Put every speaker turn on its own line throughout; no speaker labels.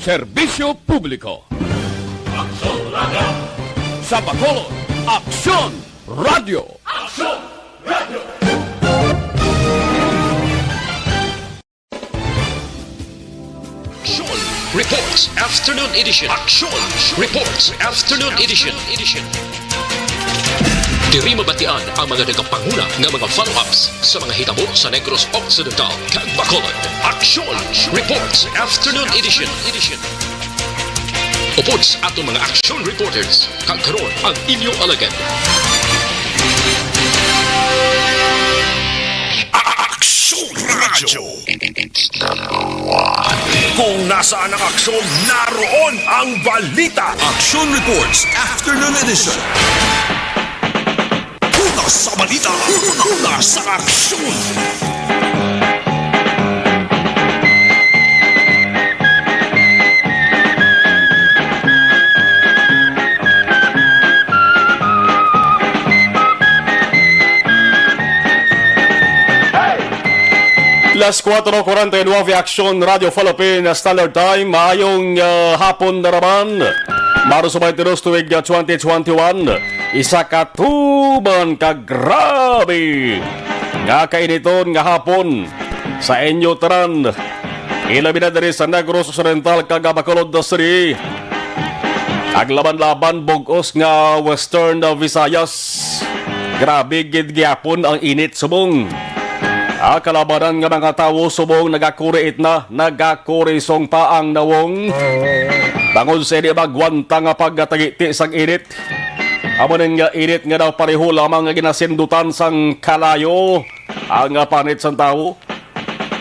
Serbisyo Publiko.
Aksyon Radio!
Sa Bacolod, Aksyon Radio.
Aksyon Radio!
Aksyon Reports Afternoon Edition. Aksyon Reports Afternoon Edition. Diri mabatian ang mga nagapanguna ng mga follow-ups sa mga hitabo sa Negros Occidental kag Bacolod. Aksyon Reports Afternoon Edition. Upod sa atong mga action reporters kag karon ang inyong alagad.
Aksyon Radio. Kung nasaan ang aksyon, naroon ang balita. Action Reports Afternoon Edition. Una sa balita, una sa aksyon.
Las 4:49 Aksyon Radio Philippines Standard Time. Maayong hapon na naman. Marso 22 tuwig 2021. Isa ka tuban ka grabe nga kainiton nga hapon sa inyo tanan. Ilabi na diri sa Negros Occidental kag Bacolod City. Aglaban-laban bugos nga Western Visayas. Grabe gid gyapon ang init subong. Kalabanan nga mga tawo subong nagakuriit na nagakurisong pa ang nawong. Bangon sa di magwanta nga pagtagiti sang init. Amo nga init nga daw pareho lamang nga ginasindutan sang kalayo ang panit sang tawo.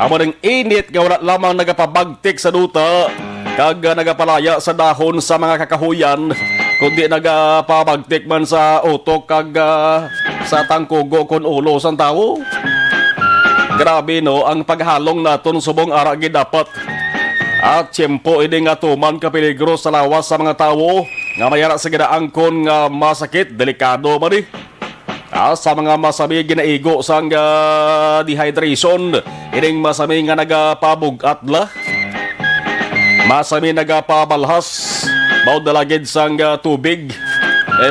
Amo init nga wala lamang nagapabagtik sa duta kag nagapalaya sa dahon sa mga kakahuyan, kundi nagapabagtik man sa utok kag sa tangkugo kun ulo sang tawo. Grabe no ang paghalong naton subong ara gid dapat. At tiyempo ini nga tuman ka peligro sa lawas sa mga tawo nga mayara sa ginaangkon nga masakit, delikado man sa mga masami ginaigo sang dehydration, ining masami nga nagapabugat la. Masami nagapabalhas, baud dalagid sang tubig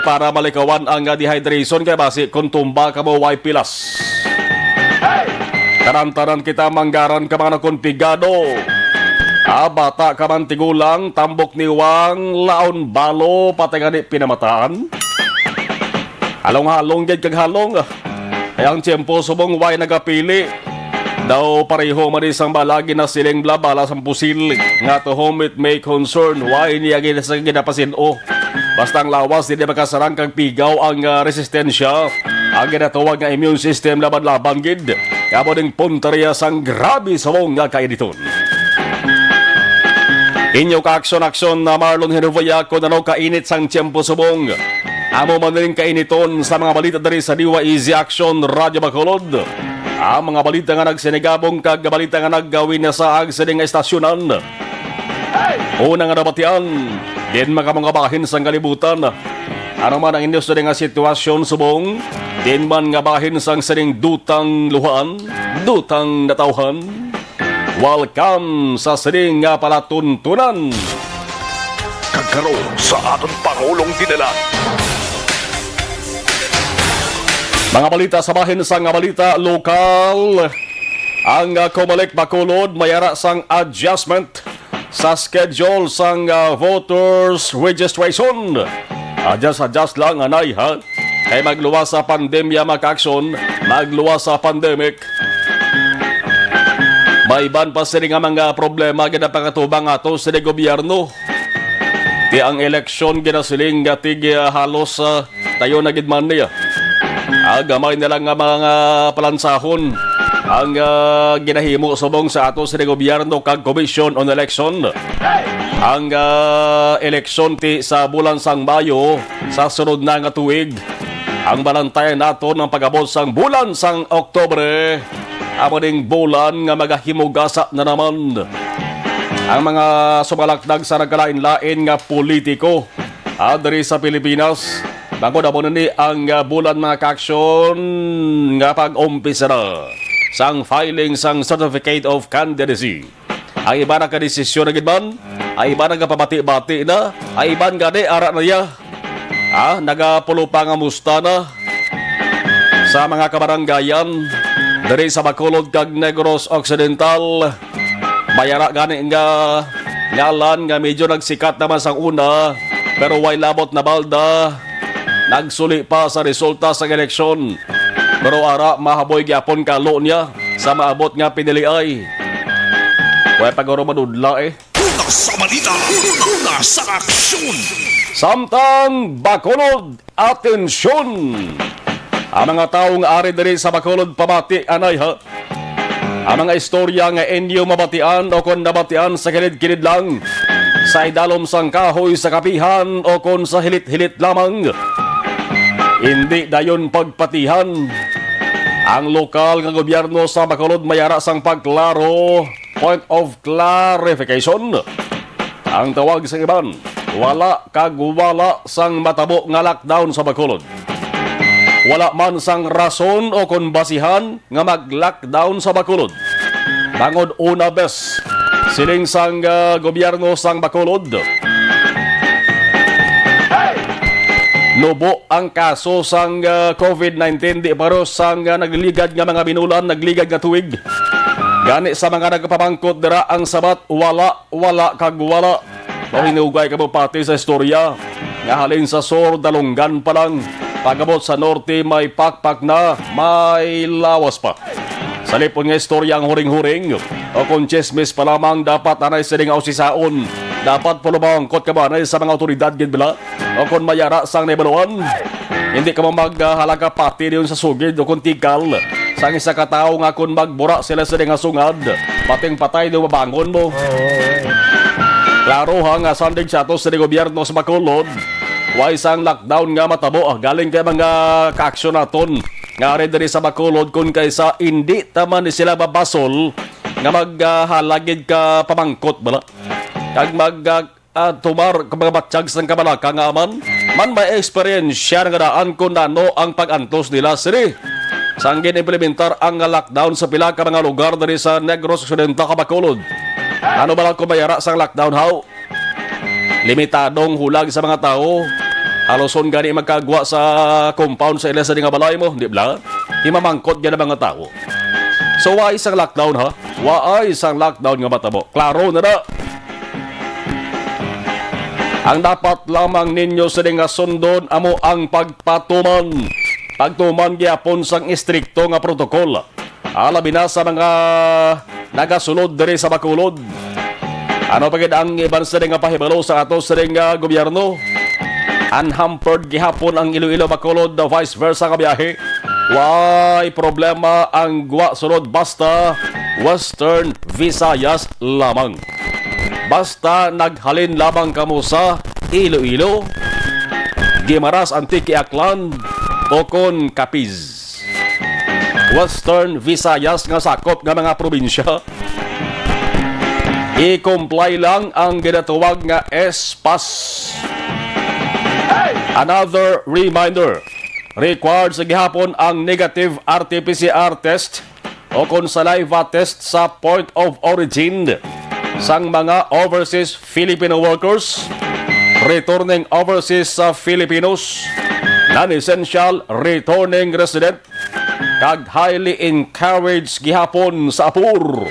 para malikawan ang dehydration kay basi kung tumba ka mo way pilas. Taran-taran kita manggaran ka mga nakonpigado. Bata ka man tigulang, tambok ni Wang, laon balo, patay nga ni pinamataan. Halong-halong gid kag halong. Ayang tiyempo subong way nagapili. Daw pareho man isang balagi na siling blabala sa pusil. Nga to whom it may concern, way niya ginapasin-o. Basta ang lawas, hindi makasarang kag pigaw ang resistensya. Ang ginatawag nga immune system laban-laban gid. Kamo ding punteriya sang grabe sa mong nga kainiton. Inyo ka-aksyon na Marlon Genovea kung ano kainit sang tiyempo subong. Amo man rin kainiton sa mga balita dari sa Diwa Easy Action Radio Bacolod. Ang mga balita nga nagsinigabong kag balita nga naggawin na sa agsining estasyonan. Una nga nabatian, din mga bahin sang kalibutan. Ano man ang industry nga sitwasyon subong, din man nga bahin sang sining dutang luhaan, dutang natauhan. Welcome sa sining nga palatuntunan.
Kagkaroon sa aton Pangulong dinala.
Mga balita sa bahin sang balita lokal. Ang Comelec Bacolod mayara sang adjustment sa schedule sang voters registration. Adjust lang anay ha. Kay magluwas sa pandemya maka-aksyon, magluwas sa pandemic. May iban pa sila nga mga problema ginapakatubang ato sa gobyerno. Di ang eleksyon ginasiling gatig halos tayo na gidman niya. Gamay na lang nga mga palansahon ang ginahimo subong sa ato sa gobyerno kag Commission on Election. Ang eleksyon ti sa bulan sang Mayo sa sunod na nga tuig. Ang balantayan nato ng pag-abot sang bulan sang Oktobre. Amo ding bulan nga magahimugasa na naman. Ang mga sumalakdag sa nagkalain-lain nga politiko diri sa Pilipinas. Bago na mo ni ang bulan mga ka-aksyon nga pag-umpisa na sang filing sang Certificate of Candidacy. Ang iba nagka-desisyon na gidman, ang iba nagka-pabati-bati na, ang iba gani ara na ya. Nagapulo pa nga musta na sa mga kabaranggayan diri sa Bacolod kag Negros Occidental. Mayara gani nga ngalan nga medyo nagsikat naman sang una, pero way labot na balda. Nagsuli pa sa resulta sa eleksyon, pero ara mahaboy gyapon kalo niya sa maabot nga piniliay. Way pagoro madudla
Una sa balita, una sa aksyon.
Samtang Bacolod, atensyon! Ang mga taong ari diri sa Bacolod pamati anay ha. Ang mga istorya nga inyo mabatian o kon nabatian sa kilid-kilid lang, sa idalom sang kahoy sa kapihan o kon sa hilit-hilit lamang. Hindi dayon pagpatihan. Ang lokal nga gobyerno sa Bacolod mayara sang pagklaro, point of clarification. Ang tawag sa iban, wala kag wala sang matabo nga lockdown sa Bacolod. Wala man sang rason o kon basihan nga mag-lockdown sa Bacolod. Bangod una bes, siling sang gobyerno sang Bacolod. Nubo ang kaso sang COVID-19 di paro sang nagligad nga mga binulan, nagligad nga tuig. Gani sa mga nagpapangkot dira ang sabat, wala kag wala. O hinugay ka mo pati sa istorya nga halin sa Sur, Dalungan pa lang. Pagabot sa norte may pakpak na, may lawas pa. Sa lipon nga istorya ang huring-huring o kung chismis pa lamang dapat anay siling ausisaon. Dapat pulumangkot ka ba anay sa mga otoridad gidbila o kung mayara sang naibaluan. Hindi ka mo maghalaga pati diyon sa sugid o kung tikal. Sang isa ka tao nga kung magbura sila siling nga sungad, pating patay do mabangon mo. Klaro ha nga sandig sa atos sa gobyerno sa Bacolod. Way sang lockdown nga matabo galing kay mga kaaksyon naton nga rin diri sa Bacolod kung kaysa hindi taman ni sila babasol nga maghalagid ka pamangkot bala kag tumar kag mga batsyag sang kabalaka nga man may experience nga daan kung ano ang pag-antos nila siri sang ginimplementar ang lockdown sa pila ka mga lugar diri sa Negros Occidental ka Bacolod. Ano ba lang kung mayara sang lockdown how? Limitadong hulag sa mga tao. Haloson gani magkagwa sa compound sa ila sa nga balay mo, di ba? Di mamangkot gani mga tao. So wa isang lockdown ha? Wa isang lockdown nga matabo. Klaro na na. Ang dapat lamang ninyo sa nga sundon amo ang pagpatuman. Pagtuman gyapon sang istrikto nga protokol. Alabi na sa mga nagasunod diri sa Bacolod. Ano pagid ang iban sa nga pahibalo sa ato sa nga gobyerno? Unhampered gihapon ang Iloilo Bacolod na vice versa nga biyahe. Why problema ang guwa sunod basta Western Visayas lamang. Basta naghalin lamang kamo sa Iloilo, Guimaras, Antique, Aklan, o kon Capiz. Western Visayas nga sakop nga mga probinsya. I-comply lang ang ginatawag nga SPAS. Another reminder, required sa gihapon ang negative RT-PCR test o kung saliva test sa point of origin sang mga overseas Filipino workers, returning overseas sa Filipinos, non-essential returning resident, kag highly encouraged gihapon sa apur.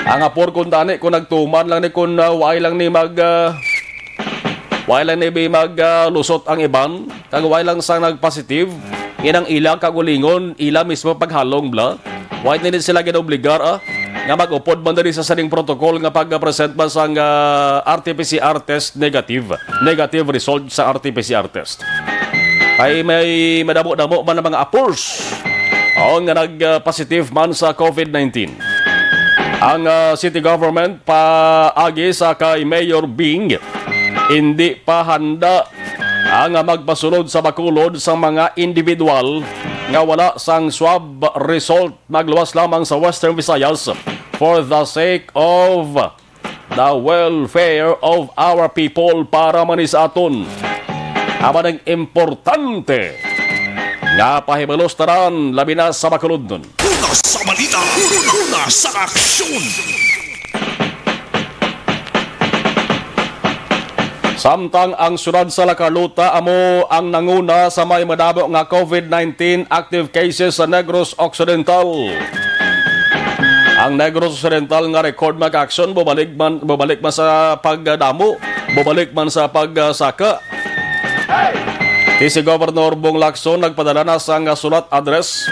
Ang apor kung dani kung nagtuman lang ni kung way lang ni lusot ang iban kag way lang sang nagpositive inang ilang kagulingon ila mismo paghalong bla way nila sila ginobligar nga mag-upod man diri sa saning protocol nga pag-present man sang RT-PCR test negative result sa RT-PCR test ay may madamo-damo man ang mga apors nga nag-positive man sa COVID-19. Ang city government paagi sa kay Mayor Bing hindi pa handa ang magpasunod sa Bacolod sa mga individual nga wala sang swab result magluwas lamang sa Western Visayas for the sake of the welfare of our people para manis aton. Aba ng importante nga pahibalos taran labi na sa Bacolod nun.
Una sa balita, una sa aksyon.
Samtang ang syudad sa Lacarluta amo ang nanguna sa may madabo nga COVID-19 active cases sa Negros Occidental. Ang Negros Occidental nga record mag-aksyon bumalik man sa pagdamo, bumalik man sa pagsaka. Si Governor Bong Lacson nagpadala na sa sulat address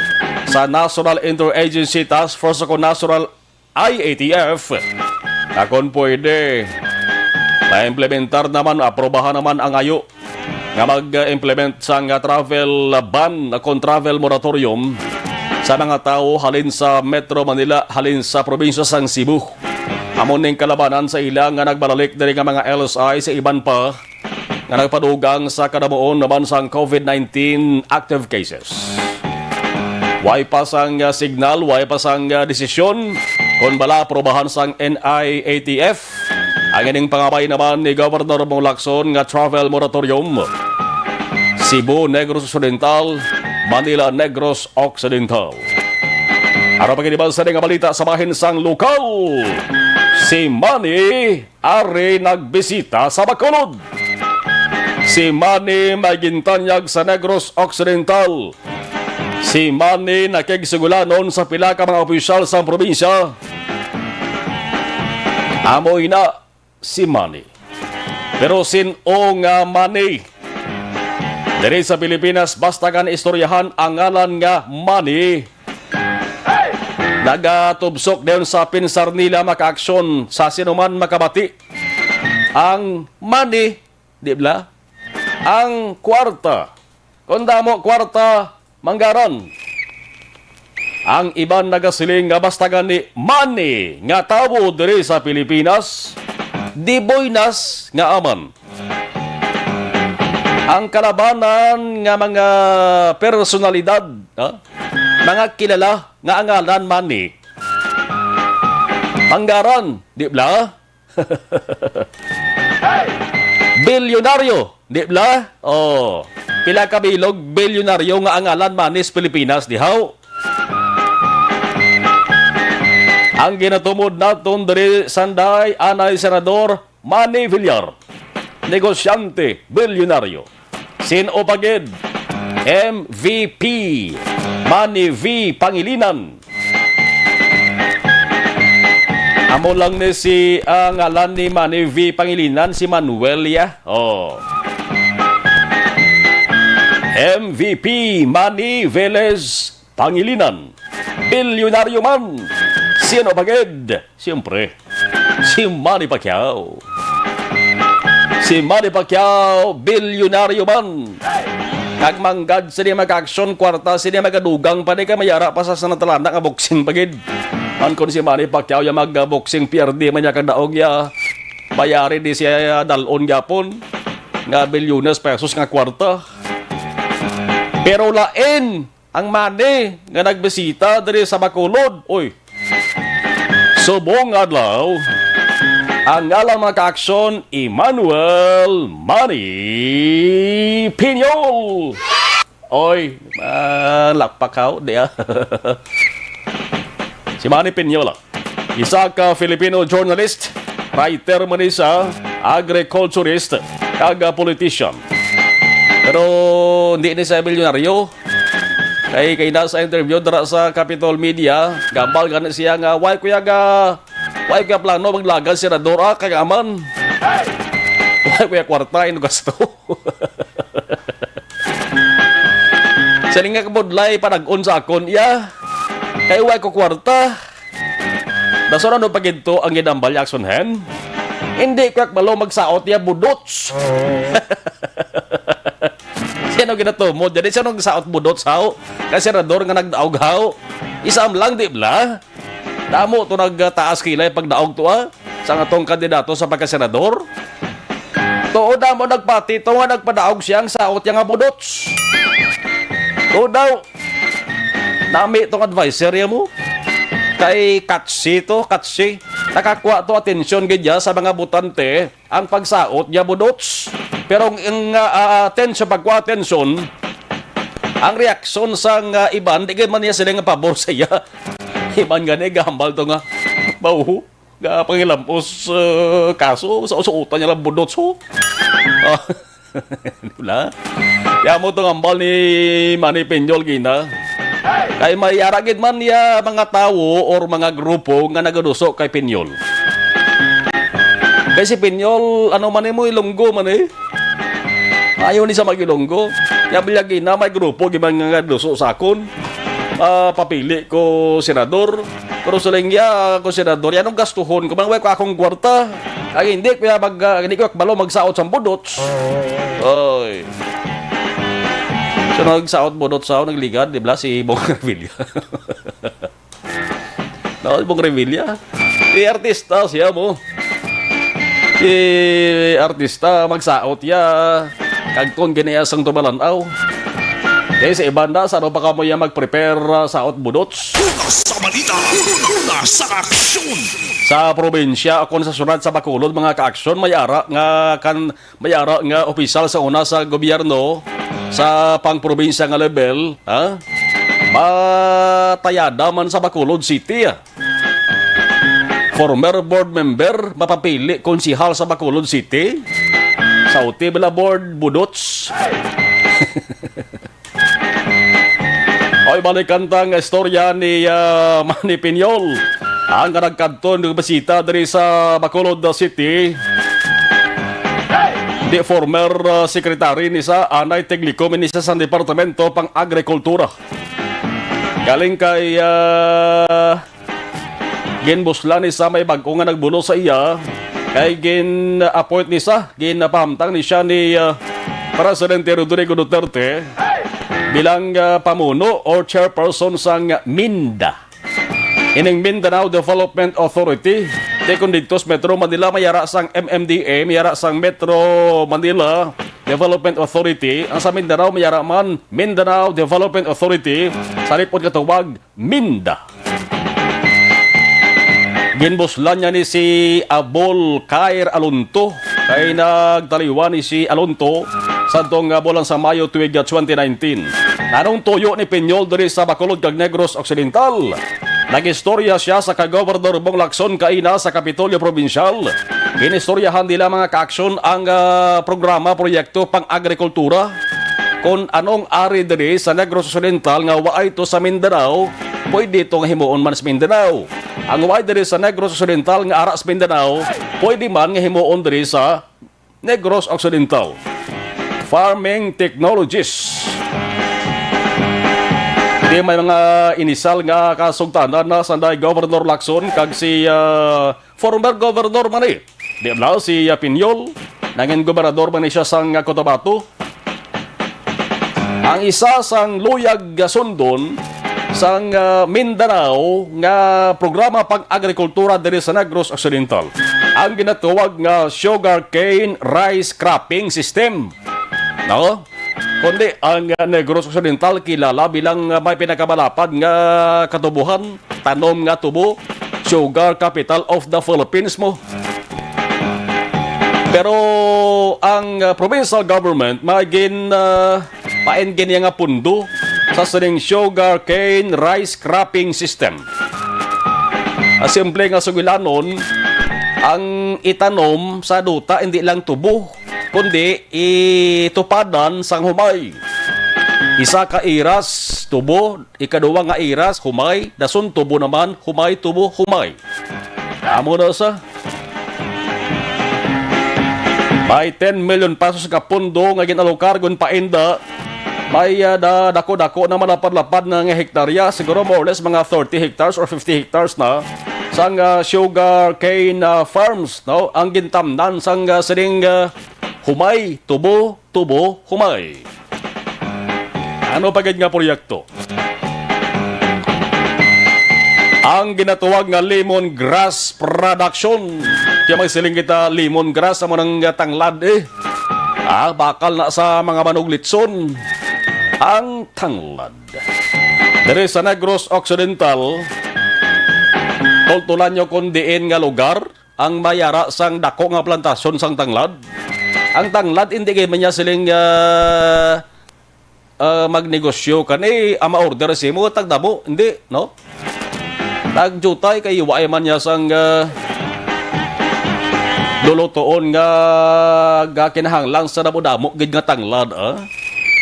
sa National Interagency Task Force o National IATF na kung pwede na-implementar naman, aprobahan naman ang ayo nga mag-implement sa travel ban kung travel moratorium sa mga tao halin sa Metro Manila, halin sa probinsya sang Cebu. Amon ning kalabanan sa ilang nga nagbalalik diri nga mga LSI sa iban pa nga nagpadugang sa kadamuon naman sang COVID-19 active cases. Way pa sang signal, way pa sang desisyon kung bala aprobahan sang NIATF ang ining pangabay naman ni Governor Bong Lacson nga travel moratorium. Cebu, Negros Occidental, Manila, Negros Occidental. Araw pagkiniban sa nga balita sa bahin sang lokal. Si Manny ari nagbisita sa Bacolod. Si Manny magintanyag sa Negros Occidental. Si Manny nakigsugulanon sa pila ka mga opisyal sa probinsya. Amoy na si Manny. Pero sino nga Manny? Diri sa Pilipinas, basta kan istoryahan ang ngalan nga Manny. Nagatubsok din sa pinsar nila maka-aksyon sa sinuman makabati. Ang Manny, di ba? Ang kwarta. Kung damo kwarta, manggaran. Ang iban nagasiling nga basta gani Manny nga tawo diri sa Pilipinas, di boynas nga aman. Ang kalabanan nga mga personalidad, mga kilala nga angalan Manny, manggaran, di ba? Bilyonaryo, di ba? Oh, pila ka bilog bilyonaryo nga angalan Manny sa Pilipinas, di haw? Ang ginatumod naton diri sanday anay senador Manny Villar, negosyante bilyonaryo. Sino pagid? MVP Manny V. Pangilinan. Amo lang ni si ngalan ni Manny V. Pangilinan si Manuel ya. Oh. MVP Manny Velez Pangilinan. Bilyonaryo man. Sino pagid? Siyempre, si Manny Pacquiao. Si Manny Pacquiao, bilyonaryo man. Nagmanggad sila mag-aksyon, kwarta sila magadugang pa ka mayara pa sa sanatalanda nga boxing pagid. Man kung si Manny Pacquiao ya mag-boxing PRD man niya kadaog ya bayari di siya dalon yapon nga bilyones pesos nga kwarta. Pero lain ang Manny nga nagbisita diri sa Bacolod. Oy, subong adlaw ang ngalang mga ka-aksyon Emmanuel Manny Piñol. Oy, lakpakaw diya. Si Manny Piñol, isa ka Filipino journalist, writer man isa, agriculturist, kaga politician. Pero hindi ni sa bilyonaryo. Kay na sa interview dara sa Capitol Media, gambal gani siya nga why kuya plano maglagal si senador kay aman. Why kuya kwarta ino gasto. Sali nga kabudlay panag-on sa akon iya. Kay why ko kwarta. Dasora no pagidto ang ginambal Aksyon hen. Hindi kuya malo magsaot ya budots. Sino ginatumod? Jadi sino nagsaot budot sao? Kasi senador nga nagdaog how? Isam lang di bla? Damo to nagtaas kilay pag daog to sa atong kandidato sa pagkasenador. To damo nagpati to nga nagpadaog siyang saot yang budots. To daw nami tong advisor ya mo. Kay Katsi. Nakakuha to atensyon gadya sa mga butante ang pagsaot niya budots. Pero ang atensyon, ang reaksyon sa iban, di man niya sila nga pabor sa iya. Iban gani, gahambal to nga, bauho, pangilampos kaso, sa usuutan niya lang budot so. Oh. Wala. Kaya mo itong ambal ni Manny Peñol gina. Kay may aragid man niya mga tao or mga grupo nga nagaduso kay Peñol. Kay si Peñol, ano man mo ilonggo man eh. Ayaw ni sa mag-ilonggo. Kaya bilang gina may grupo gimang nga duso sa akon. Papili ko senador. Pero sa lingya ko senador, yan ang gastuhon. Kung ko akong kwarta. Ay hindi ko balo magsaot sa budots. Oy. So nagsaot budot sa nagligad, di ba si Bong Revilla. No, Bong Revilla. Si artista siya mo. Si artista magsaot ya kagkon ginayasang tumalanaw. Eh sa ibanda sa ano pa kamo ya mag-prepare saot budots.
Sa balita, sa aksyon.
Sa probinsya ako sa sunod sa Bacolod mga ka-aksyon mayara nga opisyal sa una sa gobyerno sa pang-probinsya nga level, ha? Matayada man sa Bacolod City. Former board member mapapili konsihal sa Bacolod City. Sa uti bala board budots. Oy, balikan tang istorya ni Manny Peñol. Ang nagkanton ng bisita dari sa Bacolod City. Di former secretary ni sa Anay Teglico ni sa Departamento pang Agrikultura. Galing kay ginbuslan ni sa may bag-o nga nagbuno sa iya. Kay gin-appoint ni sa, gin-pahamtang ni siya ni Presidente Rodrigo Duterte bilang pamuno or chairperson sang MINDA. Ining Mindanao Development Authority. Tekon dito sa Metro Manila, mayara sang MMDA, mayara sang Metro Manila Development Authority. Ang sa Mindanao, mayara man Mindanao Development Authority. Sa lipod katawag, MINDA. Ginbuslan niya ni si Abol Kair Alonto. Kay nagtaliwan ni si Alonto sa itong bulan sa Mayo tuwig 2019. Nanong tuyo ni Peñol diri sa Bacolod kag Negros Occidental. Nag-istorya siya sa kagobernador Bong Lacson kaina sa Kapitolyo Provincial. Inistoryahan nila mga ka-aksyon ang programa, proyekto pang-agrikultura. Kung anong ari diri sa Negros Occidental nga waay to sa Mindanao, pwede itong himuon man sa Mindanao. Ang waay diri sa Negros Occidental nga ara sa Mindanao, pwede man nga himuon diri sa Negros Occidental. Farming technologies. Di may mga inisal nga kasugtanan na sanday Governor Lacson kag si former Governor man eh. Di ba si Peñol, nangin gobernador man siya sang Cotabato. Ang isa sang luyag sundon sang Mindanao nga programa pang-agrikultura diri sa Negros Occidental. Ang ginatawag nga sugarcane rice cropping system. No? Kundi ang Negros Occidental kilala bilang may pinakamalapad nga katubuhan, tanom nga tubo, sugar capital of the Philippines mo. Pero ang provincial government magin paengin nga pundo sa sining sugar cane rice cropping system. Simple nga sugilanon, ang itanom sa duta hindi lang tubo, kundi itupadan sang humay. Isa ka iras, tubo, ikaduwa nga iras, humay, dasun tubo naman, humay, tubo, humay. Amo na sa may 10 million pesos ka pundo nga ginalokar gun paenda. May dako-dako na malapad-lapad na nga hektarya, siguro more or less mga 30 hectares or 50 hectares na sang sugar cane farms, no? Ang gintamnan sang sining humay, tubo, tubo, humay. Ano pagid nga proyekto? Ang ginatuwag nga lemon grass production. Kaya magsiling kita lemon grass sa mga tanglad eh. Bakal na sa mga manuglitson. Ang tanglad. Dari sa Negros Occidental, tultulan nyo kung diin nga lugar ang mayara sang dako nga plantasyon sang tanglad. Ang tanglad, hindi kayo man niya siling magnegosyo ka ni ama-order si mo, tagda mo, hindi, no? Tagjutay kayo, waay man niya sang lulutoon nga kinahanglang sa damo-damo gid nga tanglad.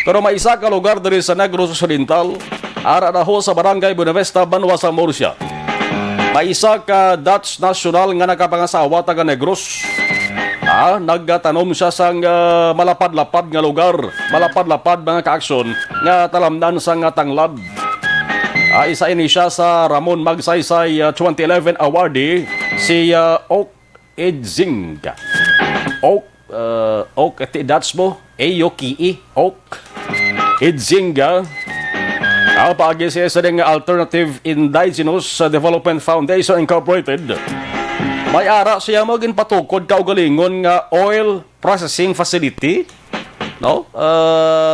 Pero may isa ka lugar diri sa Negros Occidental, ara na ho sa barangay Buenavista, Banwa sa Murcia. May isa ka Dutch national nga nakapangasawa taga Negros. Nagtanom siya sang malapad-lapad nga lugar, malapad-lapad mga kaaksyon nga talamnan sa nga tanglad. Isa ini siya sa Ramon Magsaysay 2011 awardee si Oak Edzinga. Oak Dutch mo, Ayoki Oak Edzinga. Paagi siya sa Alternative Indigenous Development Foundation Incorporated. May ara siya maging patukod kaugalingon nga oil processing facility. No?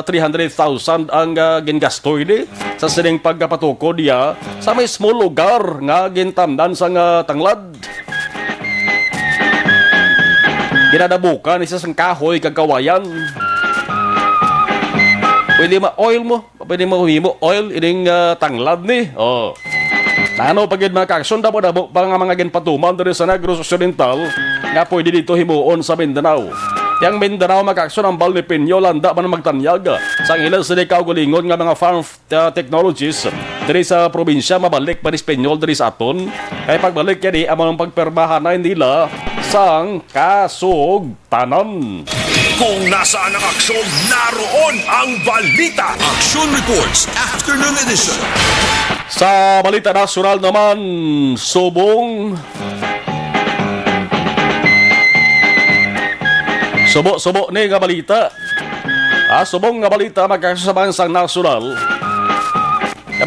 300,000 ang gingastoy ni sa sining pagkapatukod niya sa mismo lugar nga gintamdan sa nga tanglad. Ginadabukan isa sang kahoy kagawayan. Pwede ma-oil mo, pwede mo oil ining tanglad ni. Nano pagid mga kaaksyon dapat pa nga mga ginpatuman diri sa Negros Occidental nga pwede dito himuon sa Mindanao. Yang Mindanao mga kaaksyon ang Balnipinyo landa man magtanyag sa ilang sa kaugalingon nga mga farm technologies diri sa probinsya mabalik pa ni Espanyol diri sa aton. Kay pagbalik kani among pagpermahan na nila sang kasugtanan.
Kung nasaan ang aksyon, naroon ang balita. Aksyon Reports Afternoon Edition.
Sa balita nasyonal naman, subong subo ni nga balita. Subong nga balita magkakasabahan sang nasyonal.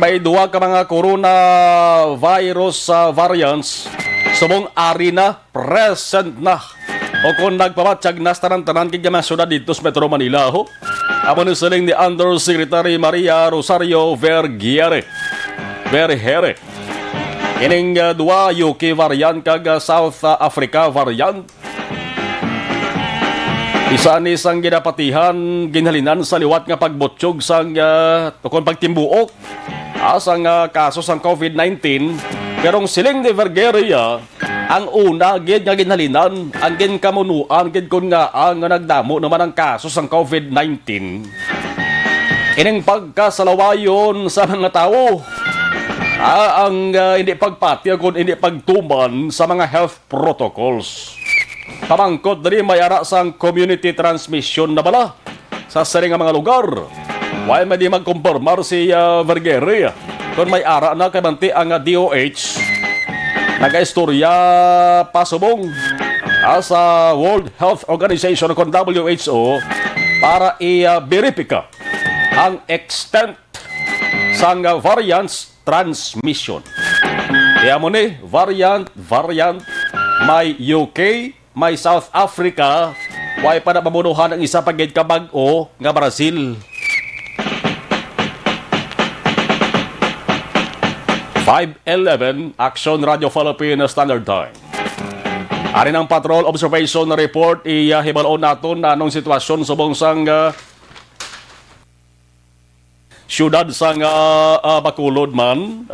May duwa ka mga coronavirus variants. Subong ari na present na. O kung nagpamatsyag na tanan-tanan kaya mga syudad dito sa Metro Manila ho. Amo ni siling ni Undersecretary Maria Rosario Vergiere. Ining dua UK variant kag South Africa variant. Isa ni sang ginapatihan ginhalinan sa liwat nga pagbotsyog sang tukon pagtimbuok sang kaso sang COVID-19. Pero siling ni Vergeria ang una gid nga ginhalinan ang ginkamunuan gid kun nga ang nagdamo naman ang kaso sang COVID-19. Ining pagkasalawayon sa mga tao ang hindi pagpati kun hindi pagtuman sa mga health protocols. Pamangkot diri may ara sang community transmission na bala sa sari nga mga lugar. Why may di magkumpirmar si Vergeria kung may ara na kay banti ang DOH nagaistorya pasubong sa World Health Organization kung WHO para i-verifika ang extent sang variants transmission. Kaya mo ni variant may UK, may South Africa, way pa na pamunuhan ang isa pagid ka bag-o nga Brazil. 5:11 Aksyon Radio Philippine Standard Time. Ari ng Patrol Observation Report ihibalaon naton na anong sitwasyon subong sang syudad sang Bacolod man.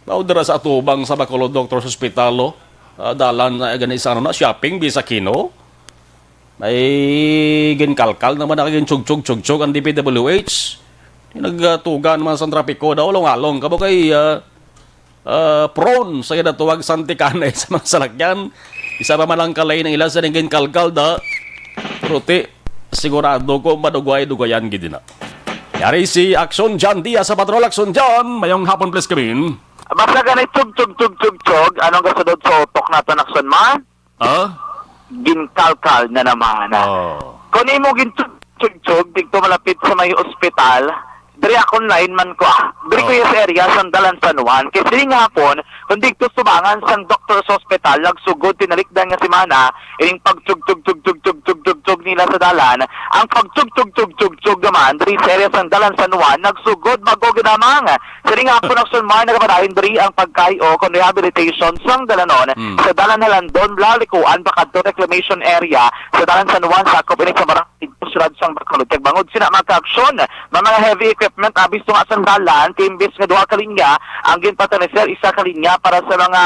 Naudara sa atubang sa Bacolod Doctors Hospital. Dalan na ganisa na shopping bisa kino. May ginkalkal naman na chug-chug ang DPWH. Nagtugan naman sa trapiko daw along kabo kay prone sa natuwag santikanay sa mga salakyan. Isa pa man lang kalay ng ilan sa naging kalkal da. Ruti, sigurado ko madugay-dugayan gid na. Yari si Aksyon John Diaz sa Patrol. Aksyon John, mayong hapon please kamin.
Basta ganit chug, anong kasunod sa utok natin Aksyon ma? Ginkalkal na naman. Kung imo ginchug, dito malapit sa may ospital, dari akong lineman ko, dari ko yung area sa Dalan San Juan. Kasi di nga hapon, kung dito subangan sa doctor's hospital, nagsugod, tinalikdan nga si Mana, ining pagchug nila sa dalan. Ang pagchug naman, dari sa area sa Dalan San Juan, nagsugod, magoginamang. Kasi di nga hapon, nagsunmay, nagapadahin, dari ang pagkayo, kung rehabilitation sang dalanon, sa Dalan Halandon, Blalikuan, Bakadto Reclamation Area, sa Dalan San Juan, sakop inig sa Barangay sulad sang Bacolod kag bangod sina mga kaaksyon mga heavy equipment abis nga sandalan timbis nga duha ka linya ang ginpataneser isa ka linya para sa mga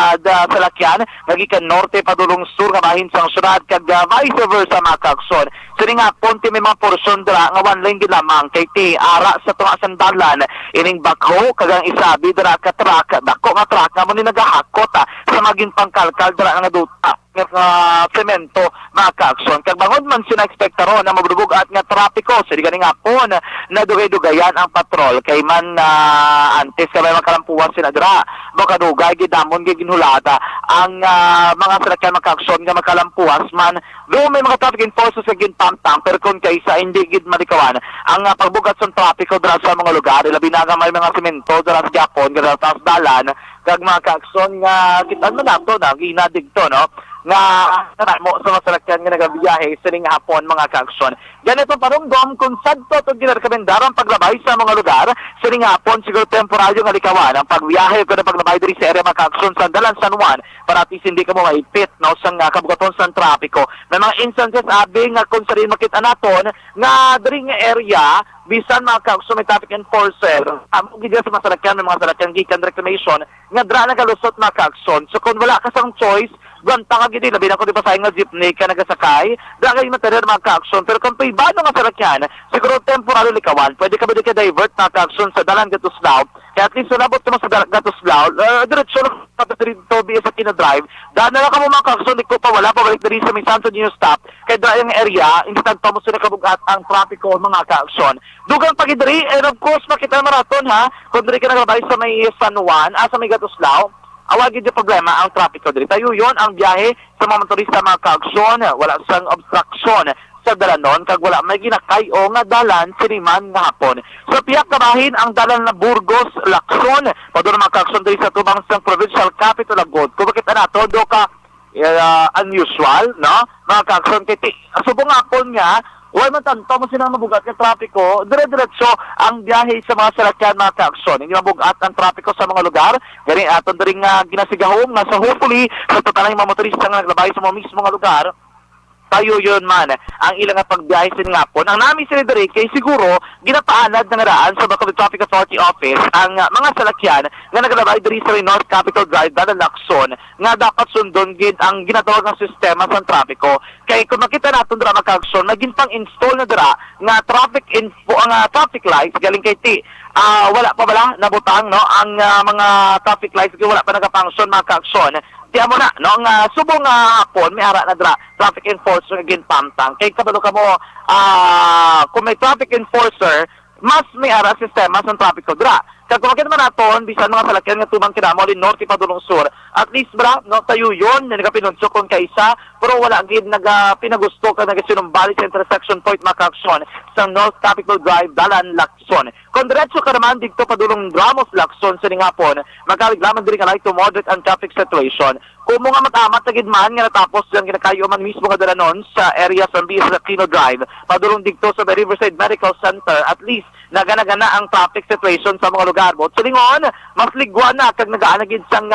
salakyan nagikan norte padulong sur nga bahin sang syudad kag vice versa mga kaaksyon sini nga ponte may mga porsyon dira nga one lane gid lamang kay ti ara sa tunga sandalan ining bakho kag ang isabi dira ka truck dako nga truck nga mo ni nagahakot sa maging pangkalkal dira nga duta semento mga kaaksyon kag bangod man sina ekspektaron na mabrubog at nga trapiko sili gani nga po na dugay-dugayan ang patrol kay man antes ka may makalampuan sina dira makadugay gidamon ginhulata ang mga salakyan mga kaaksyon nga makalampuas man do may mga traffic enforcers nga ginpamtang pero kung kaysa hindi gid malikawan ang pagbugat sa trapiko dira sa mga lugar labi na nga may mga semento dira sa Japon dira sa dalan kag mga kaaksyon nga kita man nato na ginadigto no nga mo sa mga salakyan nga nagabiyahe sining hapon mga kaaksyon. Ganito parungdom kung sadto ito ginarekamendarang paglabay sa mga lugar sining hapon siguro temporaryo nga likawan ang pagbiyahe ko na paglabay diri sa area mga kaaksyon sa Dalan San Juan para at least hindi ka mo maipit no, sa kabugaton sa trapiko. May mga instances abi nga kung sa rin makita naton nga diri nga area bisan mga kaaksyon may traffic enforcer amo gid sa mga salakyan may mga salakyan gikan reclamation nga dra na kalusot mga kaaksyon. So kung wala ka sang choice gwanta ka gidi labi na ko di pa sayang nga jeepney ka nagasakay dagay material mga kaaksyon pero kung paibano nga salakyan siguro temporary likawan pwede ka ba di ka divert mga kaaksyon sa Dalan Gatuslao kaya at least nabot ka mo sa Gatuslao diretsyo lang dito biya sa kinadrive dahil na lang ka mo mga kaaksyon di ko pa wala pa balik diri sa may Santo Niño stop kaya dahil yung area hindi tagpa mo sila kabugat ang trapiko mga kaaksyon dugang pagidiri and of course makita maraton ha kung diri ka naglabay sa may San Juan sa may Gatuslao awagin yung problema ang trapiko diri. Tayo yon ang biyahe sa mga motorista mga kaaksyon, wala sang obstruction sa dalanon, kag wala may ginakay o nga dalan siniman nga hapon. So piyak kabahin ang dalan na Burgos, Lacson, paduro mga kaaksyon diri sa tubang sang provincial capital of God. Kung bakit na todo ka unusual, no? Mga kaaksyon, kaya subong hapon nga, huwag man tanto mo silang mabugat ng trapiko, dire-diretso ang biyahe sa mga salakyan mga kaaksyon. Hindi mabugat ang trapiko sa mga lugar. Gani aton ring ginasigahom nga sa hopefully sa total ng mga motorista nga naglabay sa mga mismo mga lugar. Tayo yun man ang ilang pagbiyahe sin nga po. Ang namin sila diri kay siguro ginapaanad na ngaraan sa Bacolod Traffic Authority Office ang mga salakyan nga naglabay diri sa North Capitol Drive Dalan Lacson nga dapat sundon gid ang ginatawag ng sistema sa trapiko. Kay kung makita naton dira mga kaaksyon naging pang-install na dira nga traffic info ang traffic lights galing kay ti wala pa bala nabutang no ang mga traffic lights wala pa nagapangsyon mga kaaksyon. Tiyan mo na, no? Subong hapon, may ara na dra, traffic enforcer again pamtang. Kaya kabalo ka mo, kung may traffic enforcer, mas may ara sistema sa trapiko dra. Kaya kung makita man naton, bisan mga salakyan nga tumang kinamo, norte padulong sur, at least bra, no, tayo yun, na nagapinunso kung kaisa, pero wala gid pinagusto ka nagasinumbali sa intersection point mga kaaksyon sa North Capitol Drive, Dalan, Lacson. Kung diretso ka naman dito padulong Ramos, Lacson sa hapon, magkaliglaman din ka light to moderate and traffic situation. Kung mga matamat na gidman nga natapos yung ginakayo man mismo nga dalanon sa area sa BS Aquino Drive, padulong dito sa Riverside Medical Center, at least nagana-gana ang traffic situation sa mga lugar mo. So lingon, mas ligwa na kag nagaanagid sang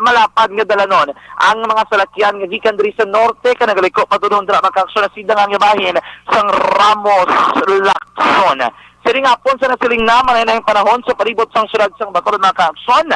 malapad nga dalanon ang mga salakyan nga gikan diri sa norte ka nagaliko padulong dira makaaksyon na sidang nga bahin sang Ramos, Lacson. Siri nga pon sa nasiling na manay yung panahon sa palibot sang syudad sang Bacolod mga kaaksyon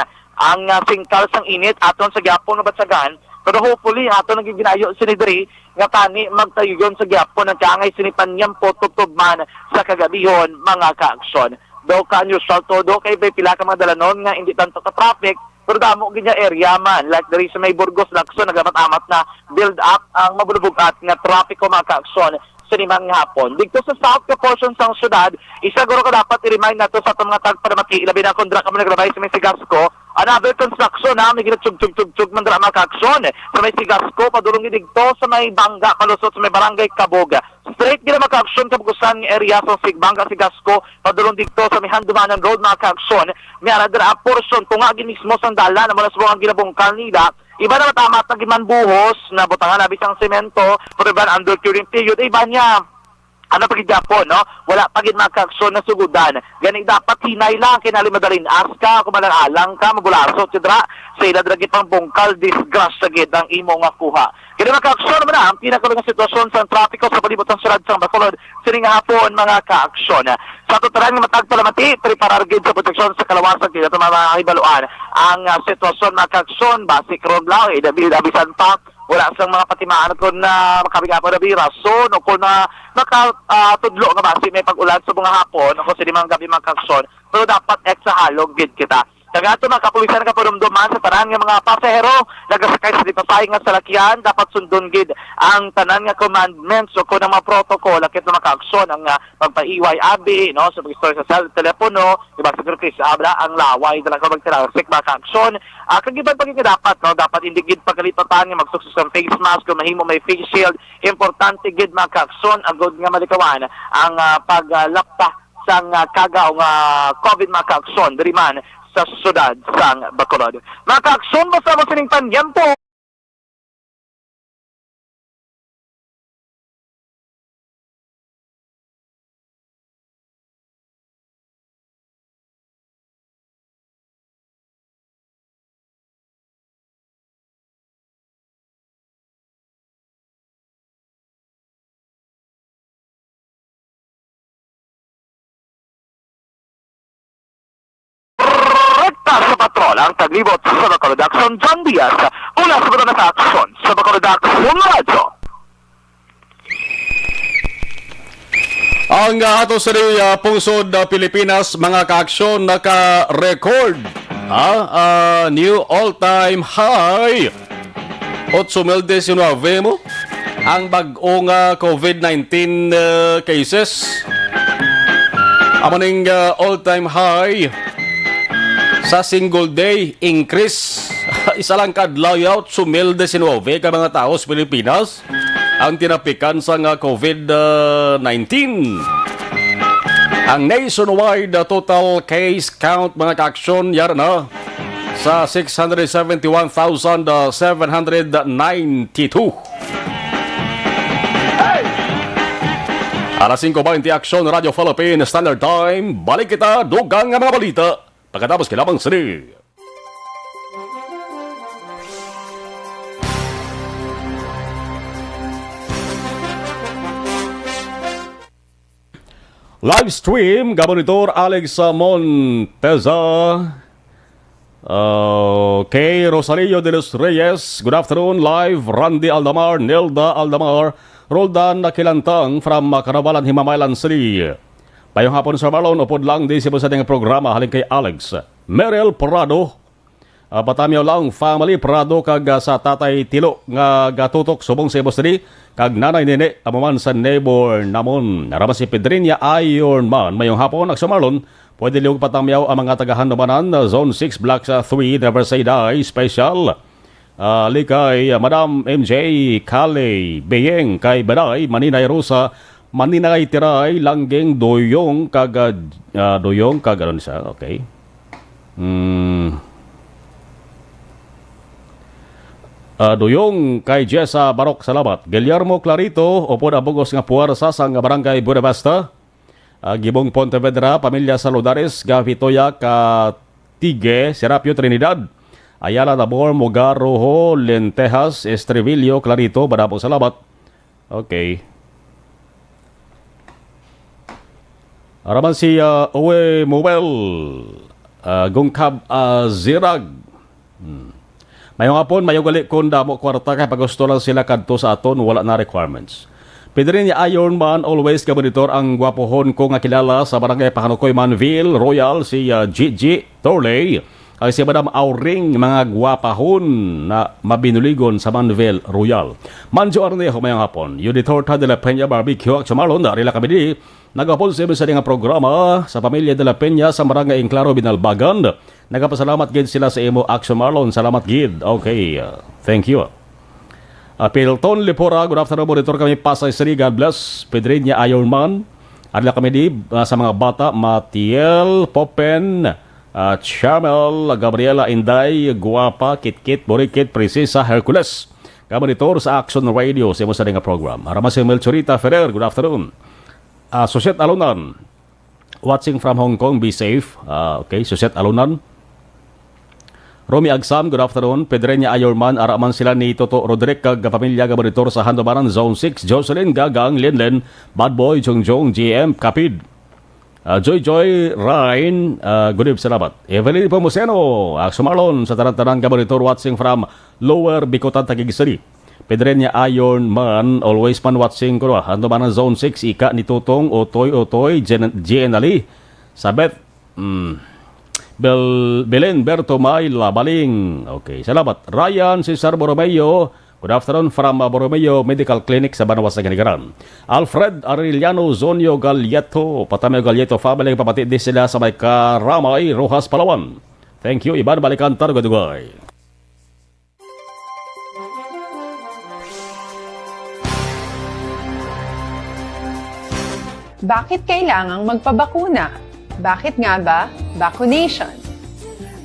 ang singkal sang init aton sa gyapon nga batsagan pero hopefully aton naging ginayo sinidri nga tani magtayugon sa gyapon ang kaangay sinipan po tutugman sa kagabihon mga kaaksyon. Do ka unusual todo kay bay pila ka mga dalanon nga hindi tanto ka traffic pero damo ginya area man like diri sa may Burgos Lacson nagamat-amat na build up ang mabulubugat nga trapiko mga kaaksyon sa limang hapon. Dito sa south ka portion sang syudad, isaguro ka dapat i-remind nato sa itong mga tagparamaki, ilabi na kung dra ka mo naglabay sa may Sigasco, another construction na, may ginatug-tug-tug man dra mga kaaksyon, sa may Sigasco, padulong dito sa may Bangga, palusot sa may Barangay Kaboga. Straight gina mga kaaksyon kabugusan ng area sa Bangga, Sigasco, padulong dito sa may Handumanan Road mga kaaksyon, may anadra portion, kung nga ginismo sang dala, na mula sa mga ginabungkal nila, iba na matamat na giman buhos na butangan abis ang semento for iba under curing period. Iba niya ano pagigyapo, no? Wala pagid makaaksyon na sugudan. Gani dapat hinay lang kinali madalin aska kung alang ka magulaso tidra sa ila dragi pang bungkal disgrasya gid ang imo nga kuha. Kini makaaksyon man ang pinakalang sitwasyon sa trapiko sa palibot ng syudad sa Bacolod sining hapon mga kaaksyon. Sa tuturan nga matag palamati preparar gid sa proteksyon sa kalawasan kini mga hibaluan ang sitwasyon mga kaaksyon basic road lang abisan pa wala sang mga patimaan kung na makabigapo na rason o kung na nakatudlo nga basi may pag-ulan sa mga hapon o kung sa limang gabi magkaksyon pero dapat extra halog gid kita. Kaya ito mga kapulisan ka panumduman sa tanan nga mga pasahero nagasakay sa dipasay nga salakyan dapat sundon gid ang tanan nga commandments o kung ang mga protocol akit na makaaksyon ang pagpaiway abi no sa pag-store sa telepono diba sa Chris abla ang laway dala ka magtirasik makaaksyon kagiban pag dapat no dapat hindi gid pagkalipatan nga magsuksos ang face mask kung mahimo may face shield importante gid makaaksyon agod nga malikawan ang paglapta sang kagaw nga COVID makaaksyon diri man sa syudad sang Bacolod. Mga kaaksyon basta mo sining panyampo. Sa patrol ang taglibot sa Bacolod Aksyon John Diaz mula sa mga naka-aksyon sa Bacolod Aksyon Radio.
Ang ato sa pungsod Pilipinas, mga kaaksyon, naka-record new all-time high 8,019 mo ang bag-ong COVID-19 cases. Amaning all-time high sa single day increase isa lang kadlaw yaw sumilde sinuove ka mga tao sa Pilipinas ang tinapikan sa COVID-19. Ang nationwide total case count mga kaaksyon yara na sa 671,792. Alas 5:20 Aksyon Radio Philippine Standard Time. Balik kita dugang nga mga balita pagkatapos kilabang sini. Live stream, Gabonitor Alex Monteza, kay Rosario de los Reyes. Good afternoon, live. Randy Aldamar, Nelda Aldamar, Roldan Nakilantang from Carabalan, Himamaylan City. Payong hapon sa Marlon, upod lang di sa ng programa halin kay Alex. Merel Prado, patamyaw lang family Prado kag sa tatay Tilo nga gatutok subong sa ibos kag nanay nene amaman sa neighbor namon. Naraman si Pedrinia Ironman. Mayong hapon, sa Marlon, pwede liog patamyaw ang mga tagahan naman Zone 6 Block 3 Riverside High Special. Likay Madam MJ Kale Beyeng kay Baday Maninay Rosa Maninay Tiray Langgeng Doyong kag ano siya, okay. Doyong kay Jessa Barok Salamat. Guillermo Clarito upod abugos nga puwersa sa barangay Buenavista. Gibong Pontevedra pamilya Saludares Gavitoya ka Tige Serapio Trinidad. Ayala Nabor Mogaroho Lentejas Estrivillo Clarito Badapo Salamat. Okay. Araman si Uwe Mobel Gungkab Zirag. Mayong hapon, mayong gali kung damo kwarta kay pag gusto lang sila kadto sa aton wala na requirements. Pwede rin niya Ironman always kabonitor ang gwapohon ko nga kilala sa barangay Pahanukoy Manville Royal si Gigi Torley. Ang si Madam Auring mga gwapahon na mabinuligon sa Manville Royal. Manjo Arnejo mayong hapon. Yuditorta de la Peña Barbecue at Marlon na rila kami di. Nagapon sa nga programa sa pamilya de la Peña sa Barangay Inclaro Binalbagan. Nagapasalamat gid sila sa imo Aksyon Marlon. Salamat gid. Okay. Thank you. Pilton Lipora, good afternoon. Monitor kami Pasay City. God bless. Pedrinia Ironman. Arila kami di sa mga bata. Matiel Popen, Chamel, Gabriela Inday, Guapa, Kitkit, Borikit, Princesa Hercules. Kamonitor sa Aksyon Radio sa imo sa nga program. Aramas si Melchorita Ferrer. Good afternoon. Suset Alunan. Watching from Hong Kong, be safe. Okay, Suset Alunan. Romy Agsam, good afternoon. Pedrenya Ayorman, araman sila ni Toto Roderick kag pamilya ga monitor sa Handobaran Zone 6. Jocelyn Gagang, Linlen, Bad Boy, Jongjong, GM, Kapid. Joy Ryan, good evening, salamat. Evelyn Pomuseno, Aksyon Marlon sa tanan-tanan ga monitor watching from Lower Bicotan, Taguig City. Pedrenya Ayorman, always man watching ko. Handobaran Zone 6, ika ni Tutong, Otoy, GN Ali. Sabet, Belen Bertomay Labaling. Okay, salamat. Ryan Cesar Borromeo. Good afternoon from Borromeo Medical Clinic sa Banawas sa Ganigaran. Alfred Arellano Zonio Galieto. Patameo Galieto family papatid din sila sa may Karamay, Rojas, Palawan. Thank you. Iban balikan Tarugay.
Bakit kailangang magpabakuna? Bakit nga ba vaccination?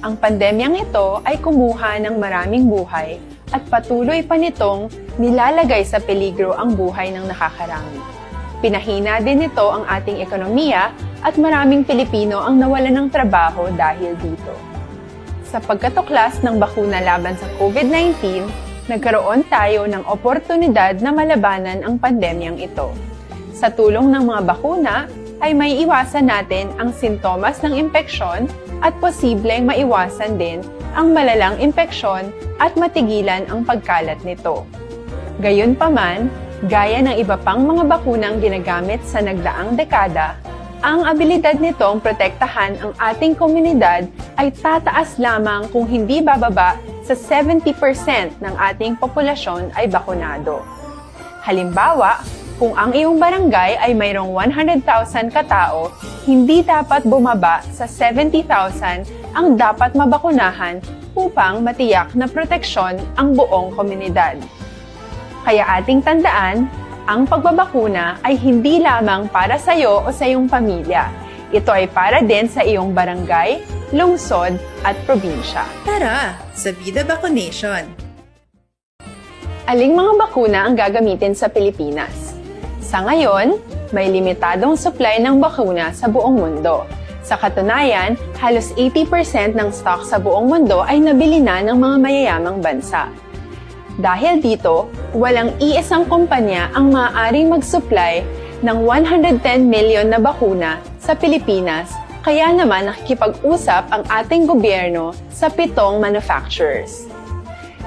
Ang pandemyang ito ay kumuha ng maraming buhay at patuloy pa nitong nilalagay sa peligro ang buhay ng nakakarami. Pinahina din nito ang ating ekonomiya at maraming Pilipino ang nawalan ng trabaho dahil dito. Sa pagkatuklas ng bakuna laban sa COVID-19, nagkaroon tayo ng oportunidad na malabanan ang pandemyang ito. Sa tulong ng mga bakuna, ay may iwasan natin ang sintomas ng impeksyon at posibleng maiwasan din ang malalang impeksyon at matigilan ang pagkalat nito. Gayunpaman, gaya ng iba pang mga bakunang ginagamit sa nagdaang dekada, ang abilidad nitong protektahan ang ating komunidad ay tataas lamang kung hindi bababa sa 70% ng ating populasyon ay bakunado. Halimbawa, kung ang iyong barangay ay mayroong 100,000 katao, hindi dapat bumaba sa 70,000 ang dapat mabakunahan upang matiyak na proteksyon ang buong komunidad. Kaya ating tandaan, ang pagbabakuna ay hindi lamang para sa iyo o sa iyong pamilya. Ito ay para din sa iyong barangay, lungsod at probinsya.
Tara, sa Vida Vaccination!
Aling mga bakuna ang gagamitin sa Pilipinas? Sa ngayon, may limitadong supply ng bakuna sa buong mundo. Sa katunayan, halos 80% ng stock sa buong mundo ay nabili na ng mga mayayamang bansa. Dahil dito, walang iisang kumpanya ang maaaring mag-supply ng 110 million na bakuna sa Pilipinas, kaya naman nakikipag-usap ang ating gobyerno sa 7 manufacturers.